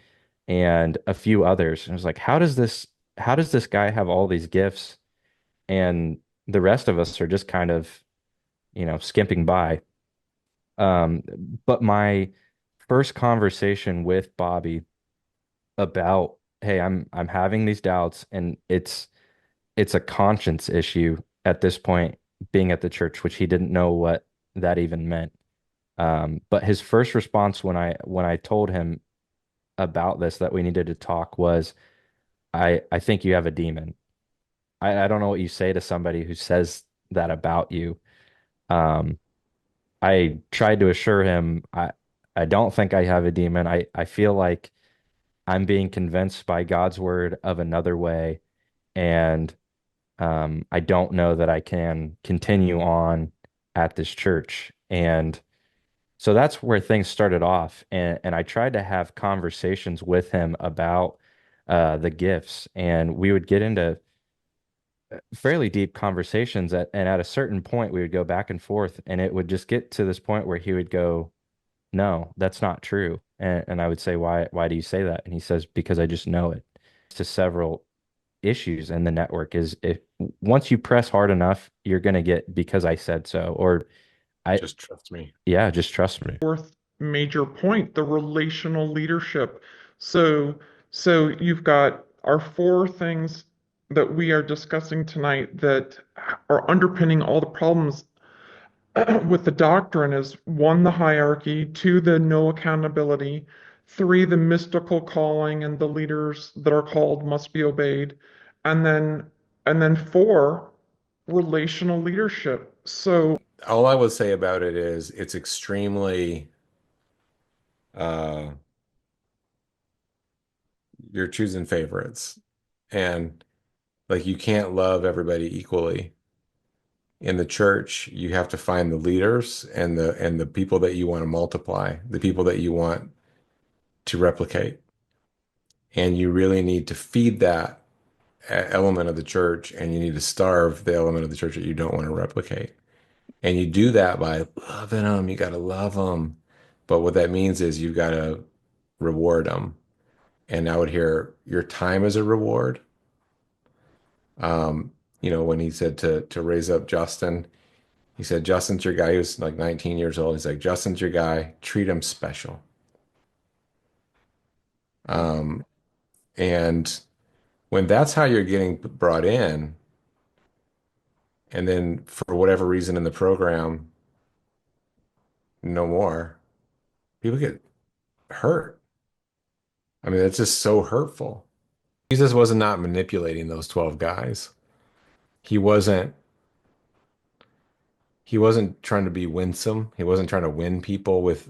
and a few others. And I was like, how does this guy have all these gifts and the rest of us are just kind of, skimping by? Um, but my first conversation with Bobby about, hey, I'm having these doubts and it's a conscience issue at this point, being at the church, which he didn't know what that even meant. But his first response when I told him about this, that we needed to talk, was, I think you have a demon. I don't know what you say to somebody who says that about you. Um, I tried to assure him I don't think I have a demon. I feel like I'm being convinced by God's word of another way, and I don't know that I can continue on at this church. And so that's where things started off. And I tried to have conversations with him about the gifts, and we would get into fairly deep conversations and at a certain point we would go back and forth, and it would just get to this point where he would go, no, that's not true. And I would say, why do you say that? And he says, because I just know it. To several issues in the network is, if once you press hard enough, you're going to get because I said so, or I, Just trust me. yeah, just trust me. Fourth major point, the relational leadership. So, so you've got our four things that we are discussing tonight that are underpinning all the problems with the doctrine is one, the hierarchy, two, the no accountability, three, the mystical calling and the leaders that are called must be obeyed, and then four, relational leadership. So All I would say about it is it's extremely uh you're choosing favorites. And like you can't love everybody equally. In the church, you have to find the leaders and the people that you want to multiply, the people that you want to replicate. And you really need to feed that element of the church, and you need to starve the element of the church that you don't want to replicate. And you do that by loving them. You got to love them. But what that means is you've got to reward them. And I would hear your time as a reward. When he said to raise up Justin, He said, Justin's your guy. He was like 19 years old. He's like, Justin's your guy. Treat him special. Um, and when that's how you're getting brought in, and then for whatever reason in the program, no more, people get hurt. I mean, that's just so hurtful. Jesus wasn't not manipulating those 12 guys. He wasn't he wasn't trying to be winsome. He wasn't trying to win people with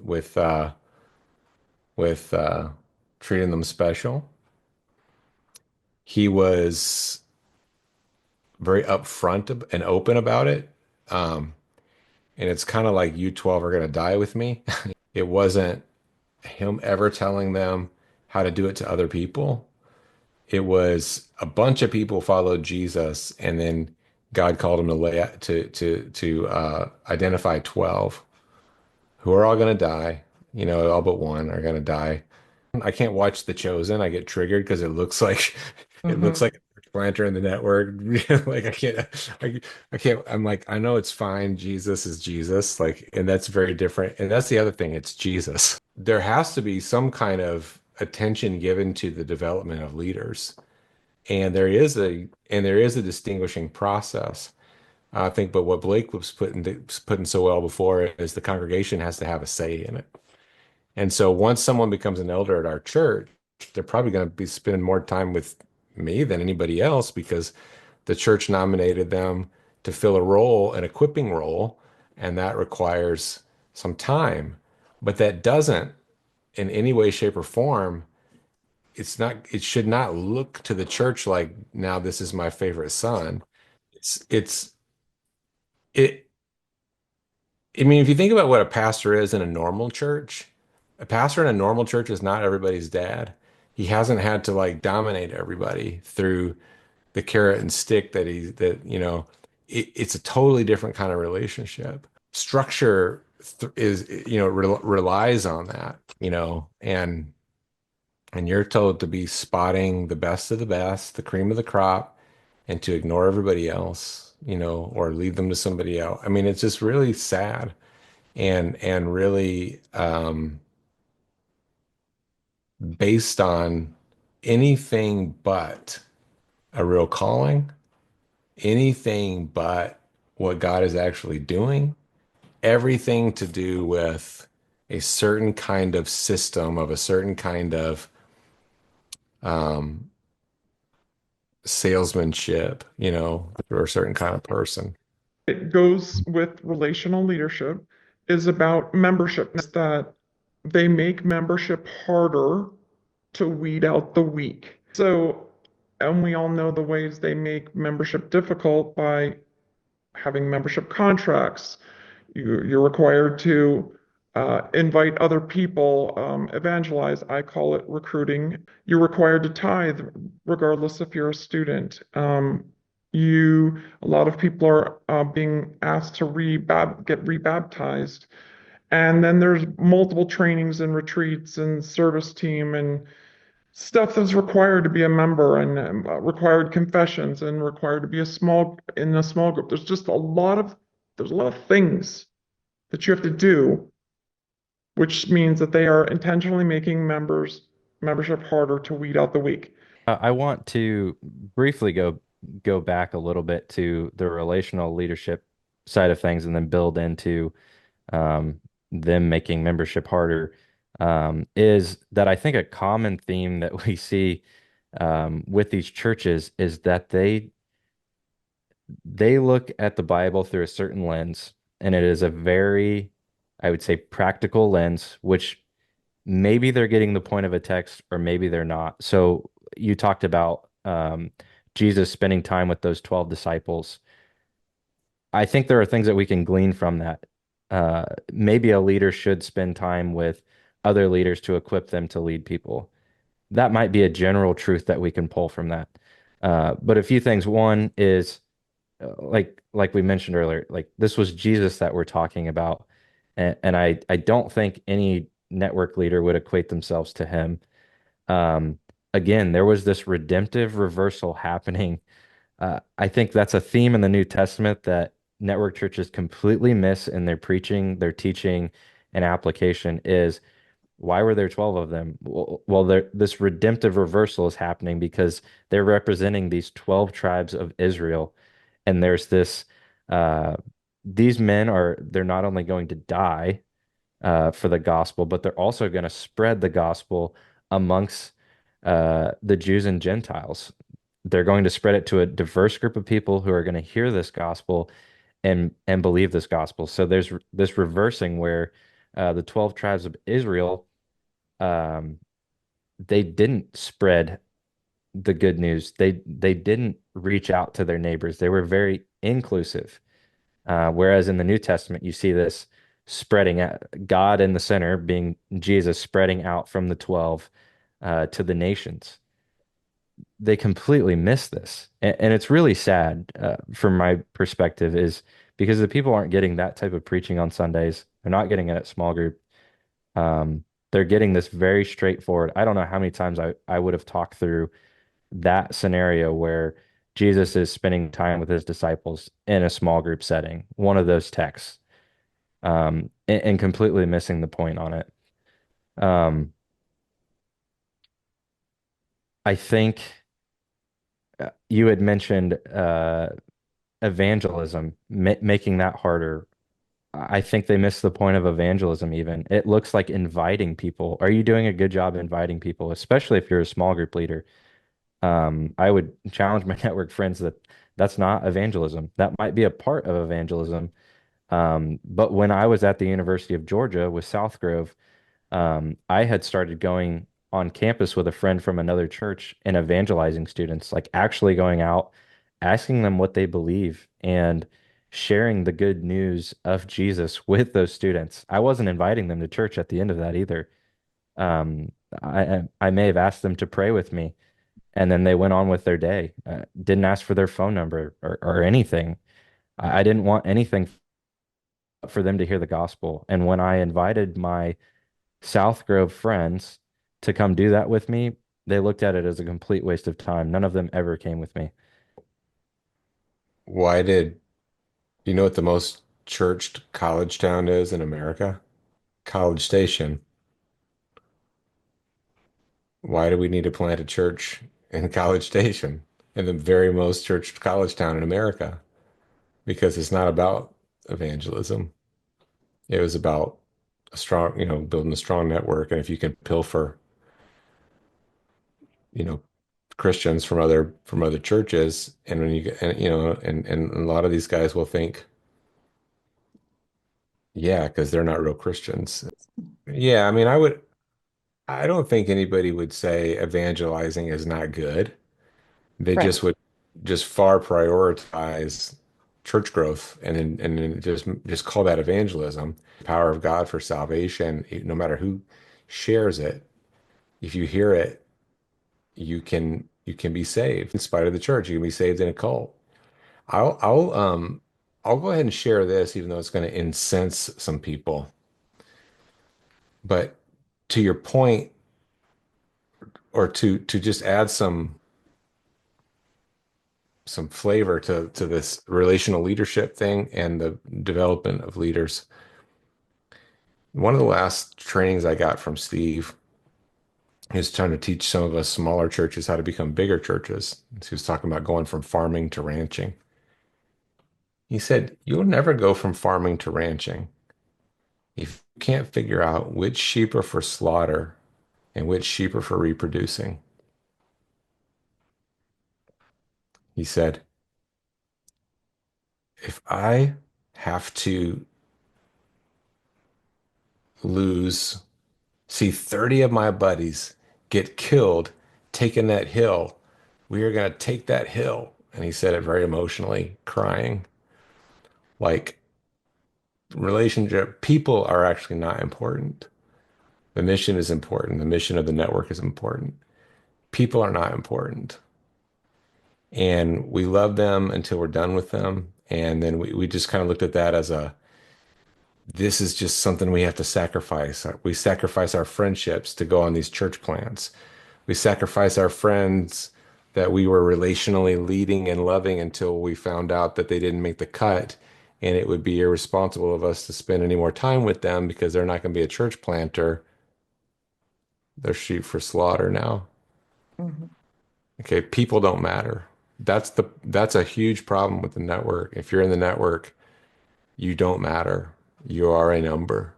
treating them special. He was very upfront and open about it. Um, and it's kind of like you 12 are going to die with me. It wasn't him ever telling them how to do it to other people. It was a bunch of people followed Jesus, and then God called him to identify 12 who are all going to die. You know, all but one are going to die. I can't watch The Chosen. I get triggered because it looks like it looks Mhm. like a planter in the network. Like I can't. I'm like, I know it's fine. Jesus is Jesus. Like, and that's very different. And that's the other thing. It's Jesus. There has to be some kind of attention given to the development of leaders, and there is a distinguishing process. I think, but what Blake was putting so well before is the congregation has to have a say in it. And so once someone becomes an elder at our church, they're probably going to be spending more time with me than anybody else because the church nominated them to fill a role, an equipping role, and that requires some time. But that doesn't in any way, shape, or form, it should not look to the church like now this is my favorite son. It's it I mean, if you think about what a pastor is in a normal church, a pastor in a normal church is not everybody's dad. He hasn't had to like dominate everybody through the carrot and stick it's a totally different kind of relationship. Structure is, relies on that, and you're told to be spotting the best of the best, the cream of the crop, and to ignore everybody else, or lead them to somebody else. I mean, it's just really sad and really based on anything but a real calling, anything but what God is actually doing, everything to do with a certain kind of system of a certain kind of um, salesmanship, or a certain kind of person. It goes with relational leadership is about membership that they make membership harder to weed out the weak. So, and we all know the ways they make membership difficult by having membership contracts. You're required to invite other people, evangelize. I call it recruiting. You're required to tithe, regardless if you're a student. A lot of people are being asked to get rebaptized. And then there's multiple trainings and retreats and service team and stuff that's required to be a member and required confessions and required to be in a small group. There's a lot of things that you have to do, which means that they are intentionally making membership harder to weed out the weak. I want to briefly go back a little bit to the relational leadership side of things and then build into them making membership harder. Is that I think a common theme that we see with these churches is that they look at the Bible through a certain lens, and it is a very, I would say, practical lens, which maybe they're getting the point of a text or maybe they're not. So you talked about Jesus spending time with those 12 disciples. I think there are things that we can glean from that. Maybe a leader should spend time with other leaders to equip them to lead people. That might be a general truth that we can pull from that. But a few things. One is like we mentioned earlier, like this was Jesus that we're talking about, and I don't think any network leader would equate themselves to him. Um, Again, there was this redemptive reversal happening. I think that's a theme in the New Testament that network churches completely miss in their preaching, their teaching, and application is why were there 12 of them? Well, this redemptive reversal is happening because they're representing these 12 tribes of Israel. And there's this, uh, these men they're not only going to die for the gospel, but they're also going to spread the gospel amongst the Jews and Gentiles. They're going to spread it to a diverse group of people who are going to hear this gospel and believe this gospel. So there's this reversing where the 12 tribes of Israel, um, they didn't spread the good news. They didn't reach out to their neighbors. They were very inclusive. Whereas in the New Testament, you see this spreading out, God in the center being Jesus spreading out from the 12 to the nations. They completely miss this. And it's really sad from my perspective is because the people aren't getting that type of preaching on Sundays. They're not getting it at small group. They're getting this very straightforward. I don't know how many times I would have talked through that scenario where Jesus is spending time with his disciples in a small group setting, one of those texts, and completely missing the point on it. Um, I think you had mentioned evangelism, making that harder. I think they missed the point of evangelism even. It looks like inviting people. Are you doing a good job inviting people, especially if you're a small group leader? I would challenge my network friends that that's not evangelism. That might be a part of evangelism. But when I was at the University of Georgia with South Grove, I had started going on campus with a friend from another church and evangelizing students, like actually going out, asking them what they believe and sharing the good news of Jesus with those students. I wasn't inviting them to church at the end of that either. I may have asked them to pray with me, and then they went on with their day. Didn't ask for their phone number or anything. I didn't want anything for them to hear the gospel. And when I invited my South Grove friends to come do that with me, they looked at it as a complete waste of time. None of them ever came with me. Why did you know what the most churched college town is in America? College Station. Why do we need to plant a church in College Station, in the very most churched college town in America? Because it's not about evangelism. It was about a strong, building a strong network. And if you can pilfer, you know, Christians from other churches, and when you get, and, and a lot of these guys will think, yeah, because they're not real Christians. Yeah, I mean, I don't think anybody would say evangelizing is not good. They Right. just would just far prioritize church growth and then just call that evangelism. Power of God for salvation, no matter who shares it. If you hear it, you can be saved in spite of the church. You can be saved in a cult. I'll go ahead and share this, even though it's going to incense some people. But to your point, or to just add some flavor to this relational leadership thing and the development of leaders. One of the last trainings I got from Steve, he was trying to teach some of us smaller churches how to become bigger churches. He was talking about going from farming to ranching. He said, you'll never go from farming to ranching if you can't figure out which sheep are for slaughter and which sheep are for reproducing. He said, if I have to lose see 30 of my buddies get killed taking that hill. We are going to take that hill. And he said it very emotionally, crying. Like, relationship, people are actually not important. The mission is important. The mission of the network is important. People are not important. And we love them until we're done with them. And then we just kind of looked at that as this is just something we have to sacrifice. We sacrifice our friendships to go on these church plants. We sacrifice our friends that we were relationally leading and loving until we found out that they didn't make the cut. and it would be irresponsible of us to spend any more time with them because they're not going to be a church planter. They're sheep for slaughter now. Mhm. Okay, people don't matter. That's a huge problem with the network. If you're in the network, you don't matter. You are a number.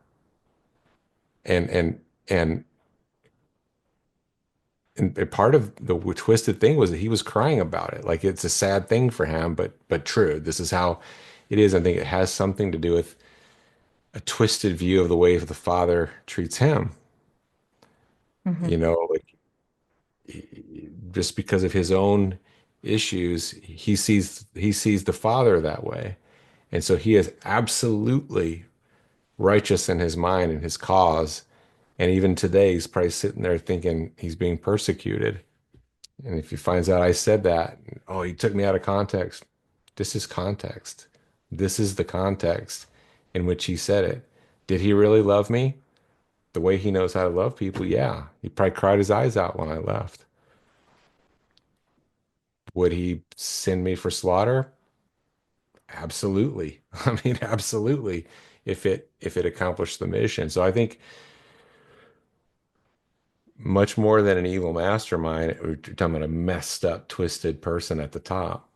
And and and and part of the twisted thing was that he was crying about it. Like it's a sad thing for him, but true. This is how it is. I think it has something to do with a twisted view of the way the father treats him. Mhm. You know, like just because of his own issues, he sees the father that way. And so he is absolutely righteous in his mind and his cause. And even today, he's probably sitting there thinking he's being persecuted. And if he finds out I said that, oh, he took me out of context. This is context. This is the context in which he said it. Did he really love me the way he knows how to love people? Yeah. He probably cried his eyes out when I left. Would he send me for slaughter? Absolutely. I mean, absolutely. If it accomplished the mission. So I think much more than an evil mastermind, we're talking about a messed up, twisted person at the top.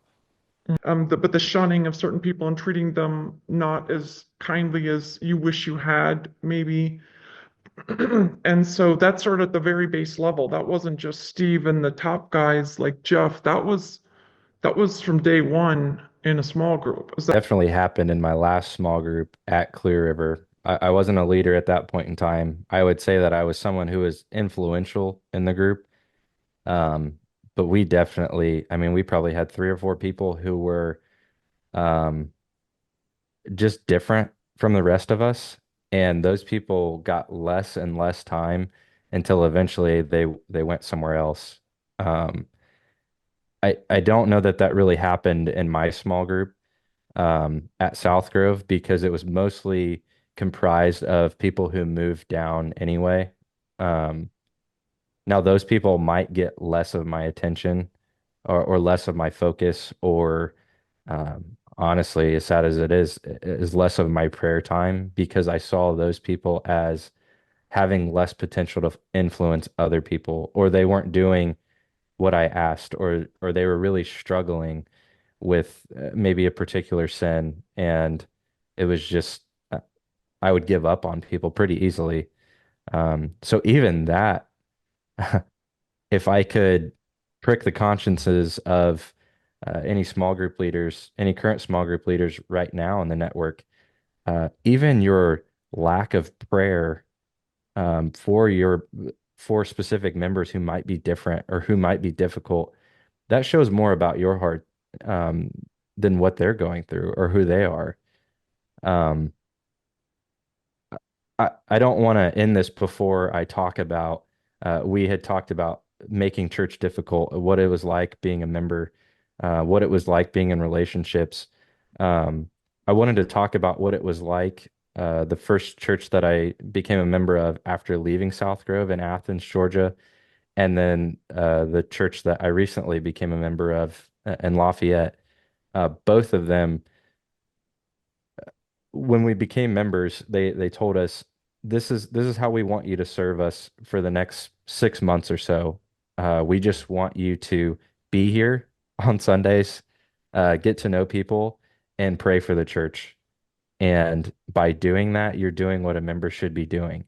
But the shunning of certain people and treating them not as kindly as you wish you had, maybe. And so that started at the very base level. That wasn't just Steve and the top guys like Jeff. That was from day one in a small group. Is that Definitely happened in my last small group at Clear River. I wasn't a leader at that point in time. I would say that I was someone who was influential in the group. Um, but we definitely, I mean, we probably had three or four people who were um, just different from the rest of us. And those people got less and less time until eventually they went somewhere else. Um, I don't know that that really happened in my small group at South Grove because it was mostly comprised of people who moved down anyway. Um, Now those people might get less of my attention or less of my focus or honestly, as sad as it is less of my prayer time because I saw those people as having less potential to influence other people or they weren't doing what I asked or they were really struggling with maybe a particular sin and it was just I would give up on people pretty easily. So even that if I could prick the consciences of any small group leaders, any current small group leaders right now in the network, even your lack of prayer for for specific members who might be different or who might be difficult, that shows more about your heart um, than what they're going through or who they are. Um, I don't want to end this before I talk about we had talked about making church difficult, what it was like being a member, what it was like being in relationships. Um, I wanted to talk about what it was like the first church that I became a member of after leaving South Grove in Athens, Georgia, and then the church that I recently became a member of in Lafayette. Both of them when we became members, they told us this is how we want you to serve us for the next 6 months or so. We just want you to be here on Sundays, get to know people, and pray for the church. And by doing that, you're doing what a member should be doing.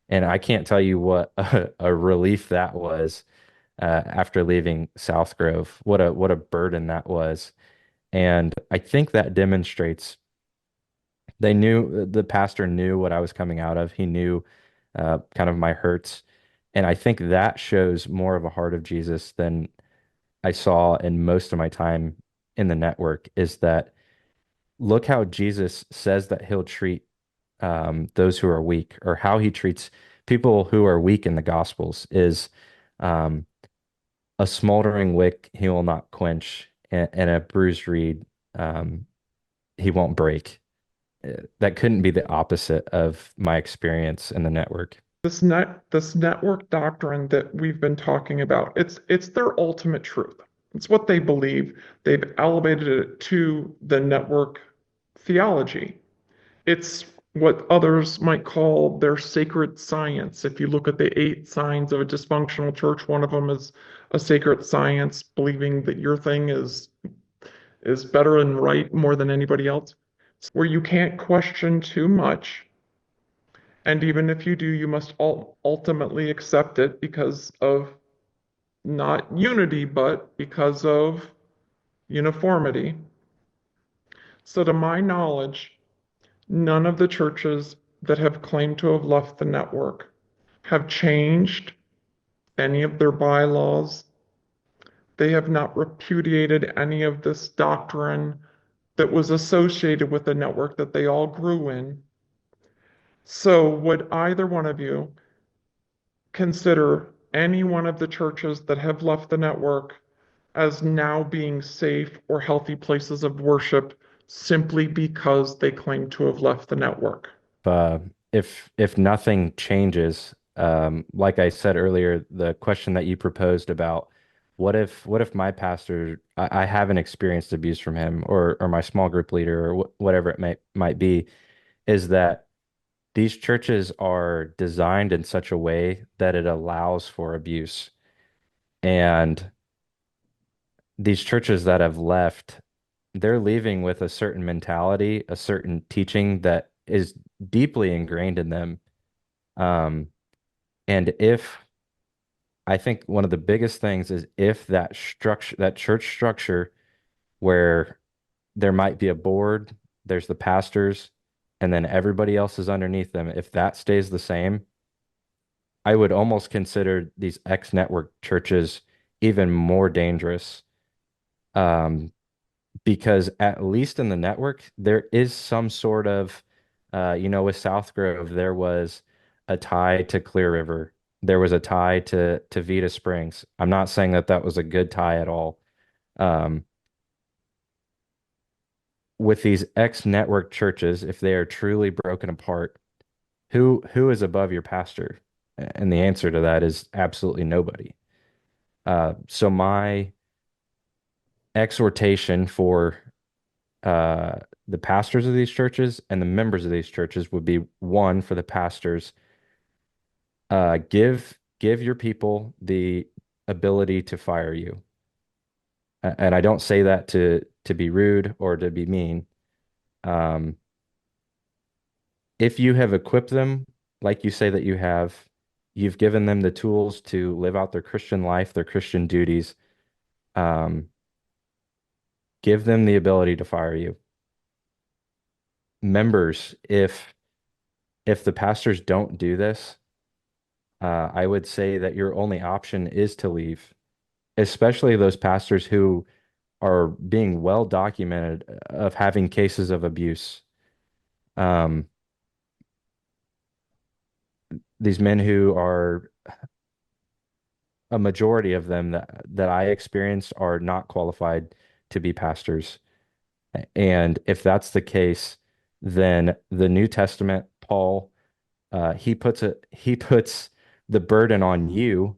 And I can't tell you what a relief that was after leaving South Grove. What a burden that was. And I think that demonstrates they knew the pastor knew what I was coming out of. He knew kind of my hurts. And I think that shows more of a heart of Jesus than I saw in most of my time in the network is that look how Jesus says that he'll treat those who are weak or how he treats people who are weak in the Gospels is um, a smoldering wick he will not quench and a bruised reed he won't break. That couldn't be the opposite of my experience in the network. this network doctrine that we've been talking about? It's their ultimate truth. It's what they believe. They've elevated it to the network theology. It's what others might call their sacred science. If you look at the 8 signs of a dysfunctional church, one of them is a sacred science, believing that your thing is better and right more than anybody else, where you can't question too much. And even if you do, you must ultimately accept it because of not unity, but because of uniformity. So, to my knowledge, none of the churches that have claimed to have left the network have changed any of their bylaws. They have not repudiated any of this doctrine that was associated with the network that they all grew in. So, would either one of you consider any one of the churches that have left the network as now being safe or healthy places of worship simply because they claim to have left the network? uh, if nothing changes, like I said earlier, the question that you proposed about what if my pastor, I haven't experienced abuse from him or my small group leader or whatever it might be, is that these churches are designed in such a way that it allows for abuse. And these churches that have left, they're leaving with a certain mentality, a certain teaching that is deeply ingrained in them. Um, and if I think one of the biggest things is if that structure, that church structure where there might be a board, there's the pastors, and then everybody else is underneath them, if that stays the same, I would almost consider these ex-network churches even more dangerous. Um, because at least in the network, there is some sort of, with South Grove, there was a tie to Clear River. There was a tie to Vita Springs. I'm not saying that that was a good tie at all. Um, with these ex-network churches, if they are truly broken apart, who is above your pastor? And the answer to that is absolutely nobody. So my exhortation for uh, the pastors of these churches and the members of these churches would be one, for the pastors, give your people the ability to fire you. And I don't say that to be rude or to be mean. Um, if you have equipped them, like you say that you have, you've given them the tools to live out their Christian life, their Christian duties, um, give them the ability to fire you. Members, if the pastors don't do this, I would say that your only option is to leave, especially those pastors who are being well documented of having cases of abuse. Um, these men who are a majority of them that I experienced are not qualified to be pastors. And if that's the case, then the New Testament, Paul, he puts the burden on you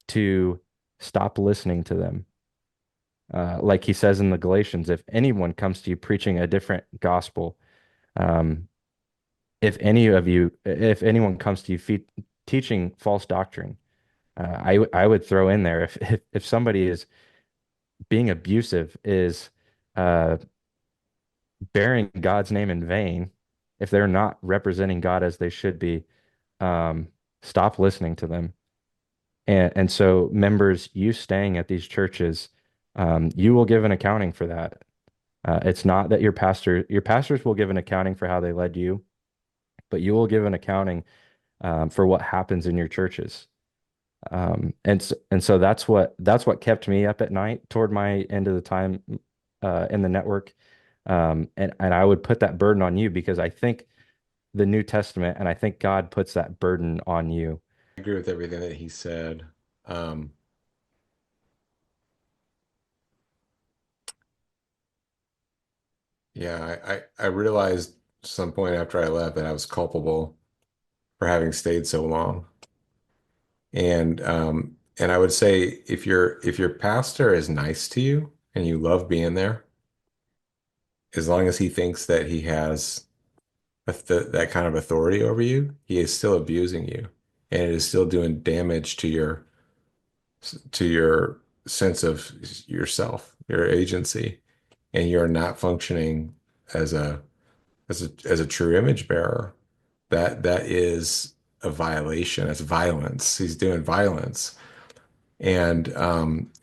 to stop listening to them. Like he says in the Galatians, if anyone comes to you preaching a different gospel, um, if anyone comes to you teaching false doctrine, I would throw in there if somebody is being abusive, is uh, bearing God's name in vain, if they're not representing God as they should be, um, stop listening to them. And so members, you staying at these churches, you will give an accounting for that. It's not that your pastors will give an accounting for how they led you, but you will give an accounting for what happens in your churches. And so that's what kept me up at night toward my end of the time in the network. And I would put that burden on you because I think the New Testament and I think God puts that burden on you. I agree with everything that he said. Um, yeah, I realized some point after I left that I was culpable for having stayed so long. And I would say if your pastor is nice to you and you love being there, as long as he thinks that he has that kind of authority over you, he is still abusing you, and it is still doing damage to your sense of yourself, your agency, and you're not functioning as a true image bearer. That is a violation. That's violence. He's doing violence. And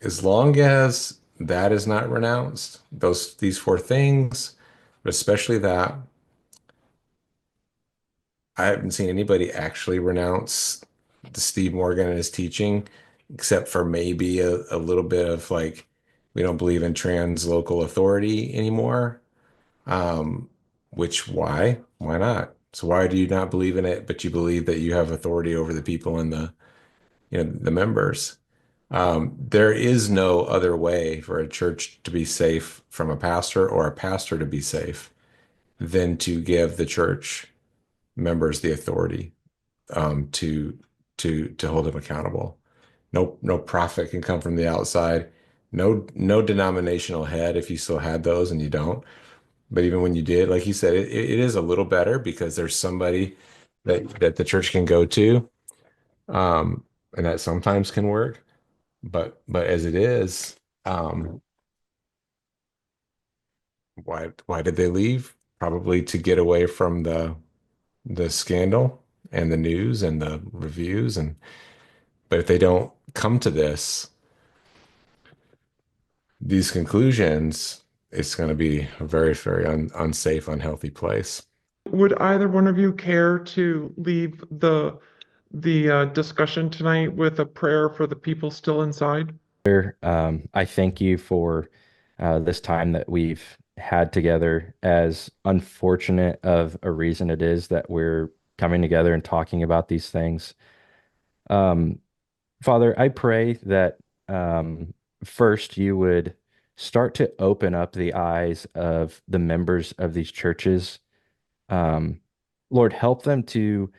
as long as that is not renounced, these four things, but especially that, I haven't seen anybody actually renounce the Steve Morgan and his teaching, except for maybe a little bit of like, we don't believe in trans local authority anymore. Um, which why? Why not? So why do you not believe in it, but you believe that you have authority over the people and the members? There is no other way for a church to be safe from a pastor or a pastor to be safe than to give the church members the authority to to hold them accountable. No profit can come from the outside. No denominational head if you still had those and you don't. But even when you did, like you said, it is a little better because there's somebody that the church can go to, um, and that sometimes can work. But as it is, why did they leave? Probably to get away from the scandal and the news and the reviews. And but if they don't come to these conclusions, it's going to be a very, very unsafe, unhealthy place. Would either one of you care to leave the discussion tonight with a prayer for the people still inside? I thank you for this time that we've had together, as unfortunate of a reason it is that we're coming together and talking about these things. Um, Father, I pray that first you would start to open up the eyes of the members of these churches. Um, Lord, help them to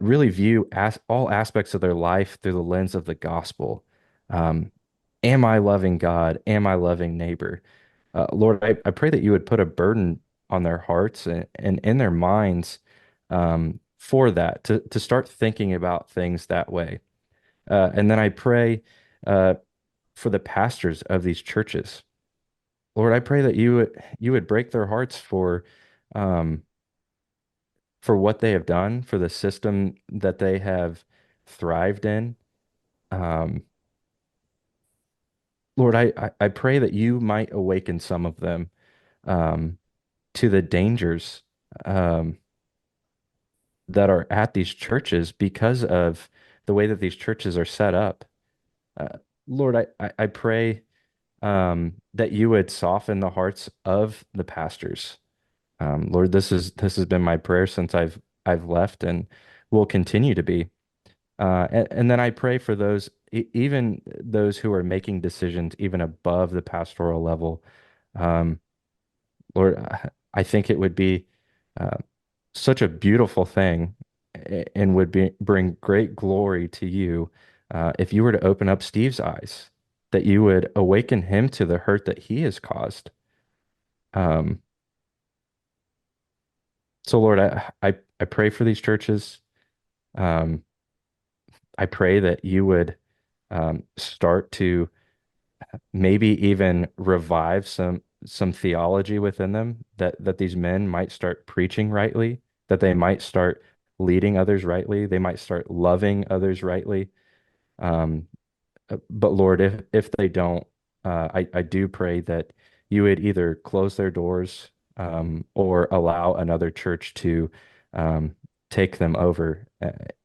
really view all aspects of their life through the lens of the gospel. Um, am I loving God? Am I loving neighbor? Lord, I pray that you would put a burden on their hearts and in their minds for that, to start thinking about things that way. And then I pray uh, for the pastors of these churches. Lord, I pray that you would break their hearts um, for what they have done, for the system that they have thrived in. Um, Lord, I pray that you might awaken some of them um, to the dangers um, that are at these churches because of the way that these churches are set up. Uh, Lord, I pray that you would soften the hearts of the pastors. Lord, this has been my prayer since I've left and will continue to be. And then I pray for those, even those who are making decisions even above the pastoral level. Um, Lord, I think it would be uh, such a beautiful thing and would bring great glory to you if you were to open up Steve's eyes, that you would awaken him to the hurt that he has caused. Um, so Lord, I pray for these churches. Um, I pray that you would start to maybe even revive some theology within them, that these men might start preaching rightly, that they might start leading others rightly, they might start loving others rightly. Um, but Lord, if they don't, I do pray that you would either close their doors or allow another church to um, take them over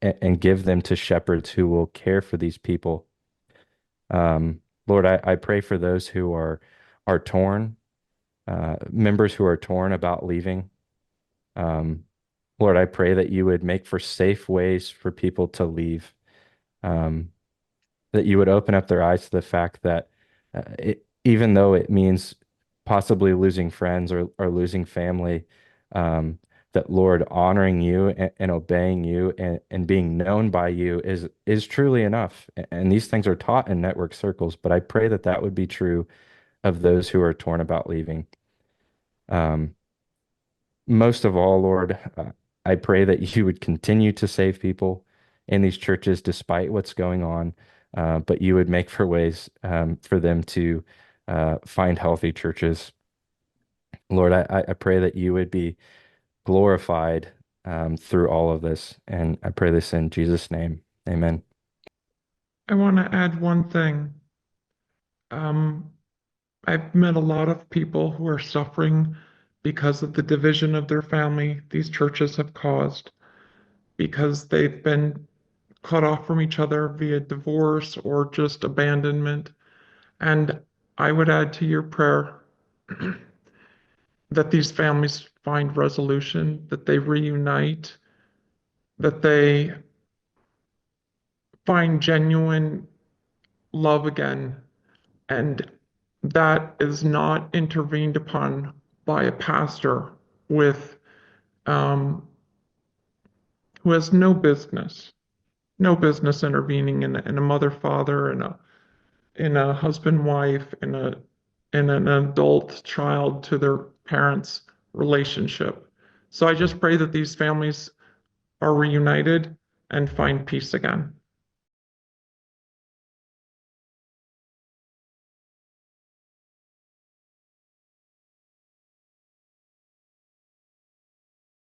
and give them to shepherds who will care for these people. Lord, I pray for those who are torn, members who are torn about leaving. Um, Lord, I pray that you would make for safe ways for people to leave. Um, that you would open up their eyes to the fact that even though it means possibly losing friends or losing family, um, that Lord, honoring you and obeying you and being known by you is truly enough. And these things are taught in network circles, but I pray that that would be true of those who are torn about leaving. Um, Most of all, Lord, I pray that you would continue to save people in these churches despite what's going on, but you would make for ways for them to find healthy churches. Lord, I pray that you would be glorified through all of this, and I pray this in Jesus' name. Amen. I want to add one thing. Um, I've met a lot of people who are suffering because of the division of their family these churches have caused, because they've been cut off from each other via divorce or just abandonment. And I would add to your prayer that these families find resolution, that they reunite, that they find genuine love again. And that is not intervened upon by a pastor with um, who has no business intervening in a mother father and a husband wife in an adult child to their parents relationship. So I just pray that these families are reunited and find peace again.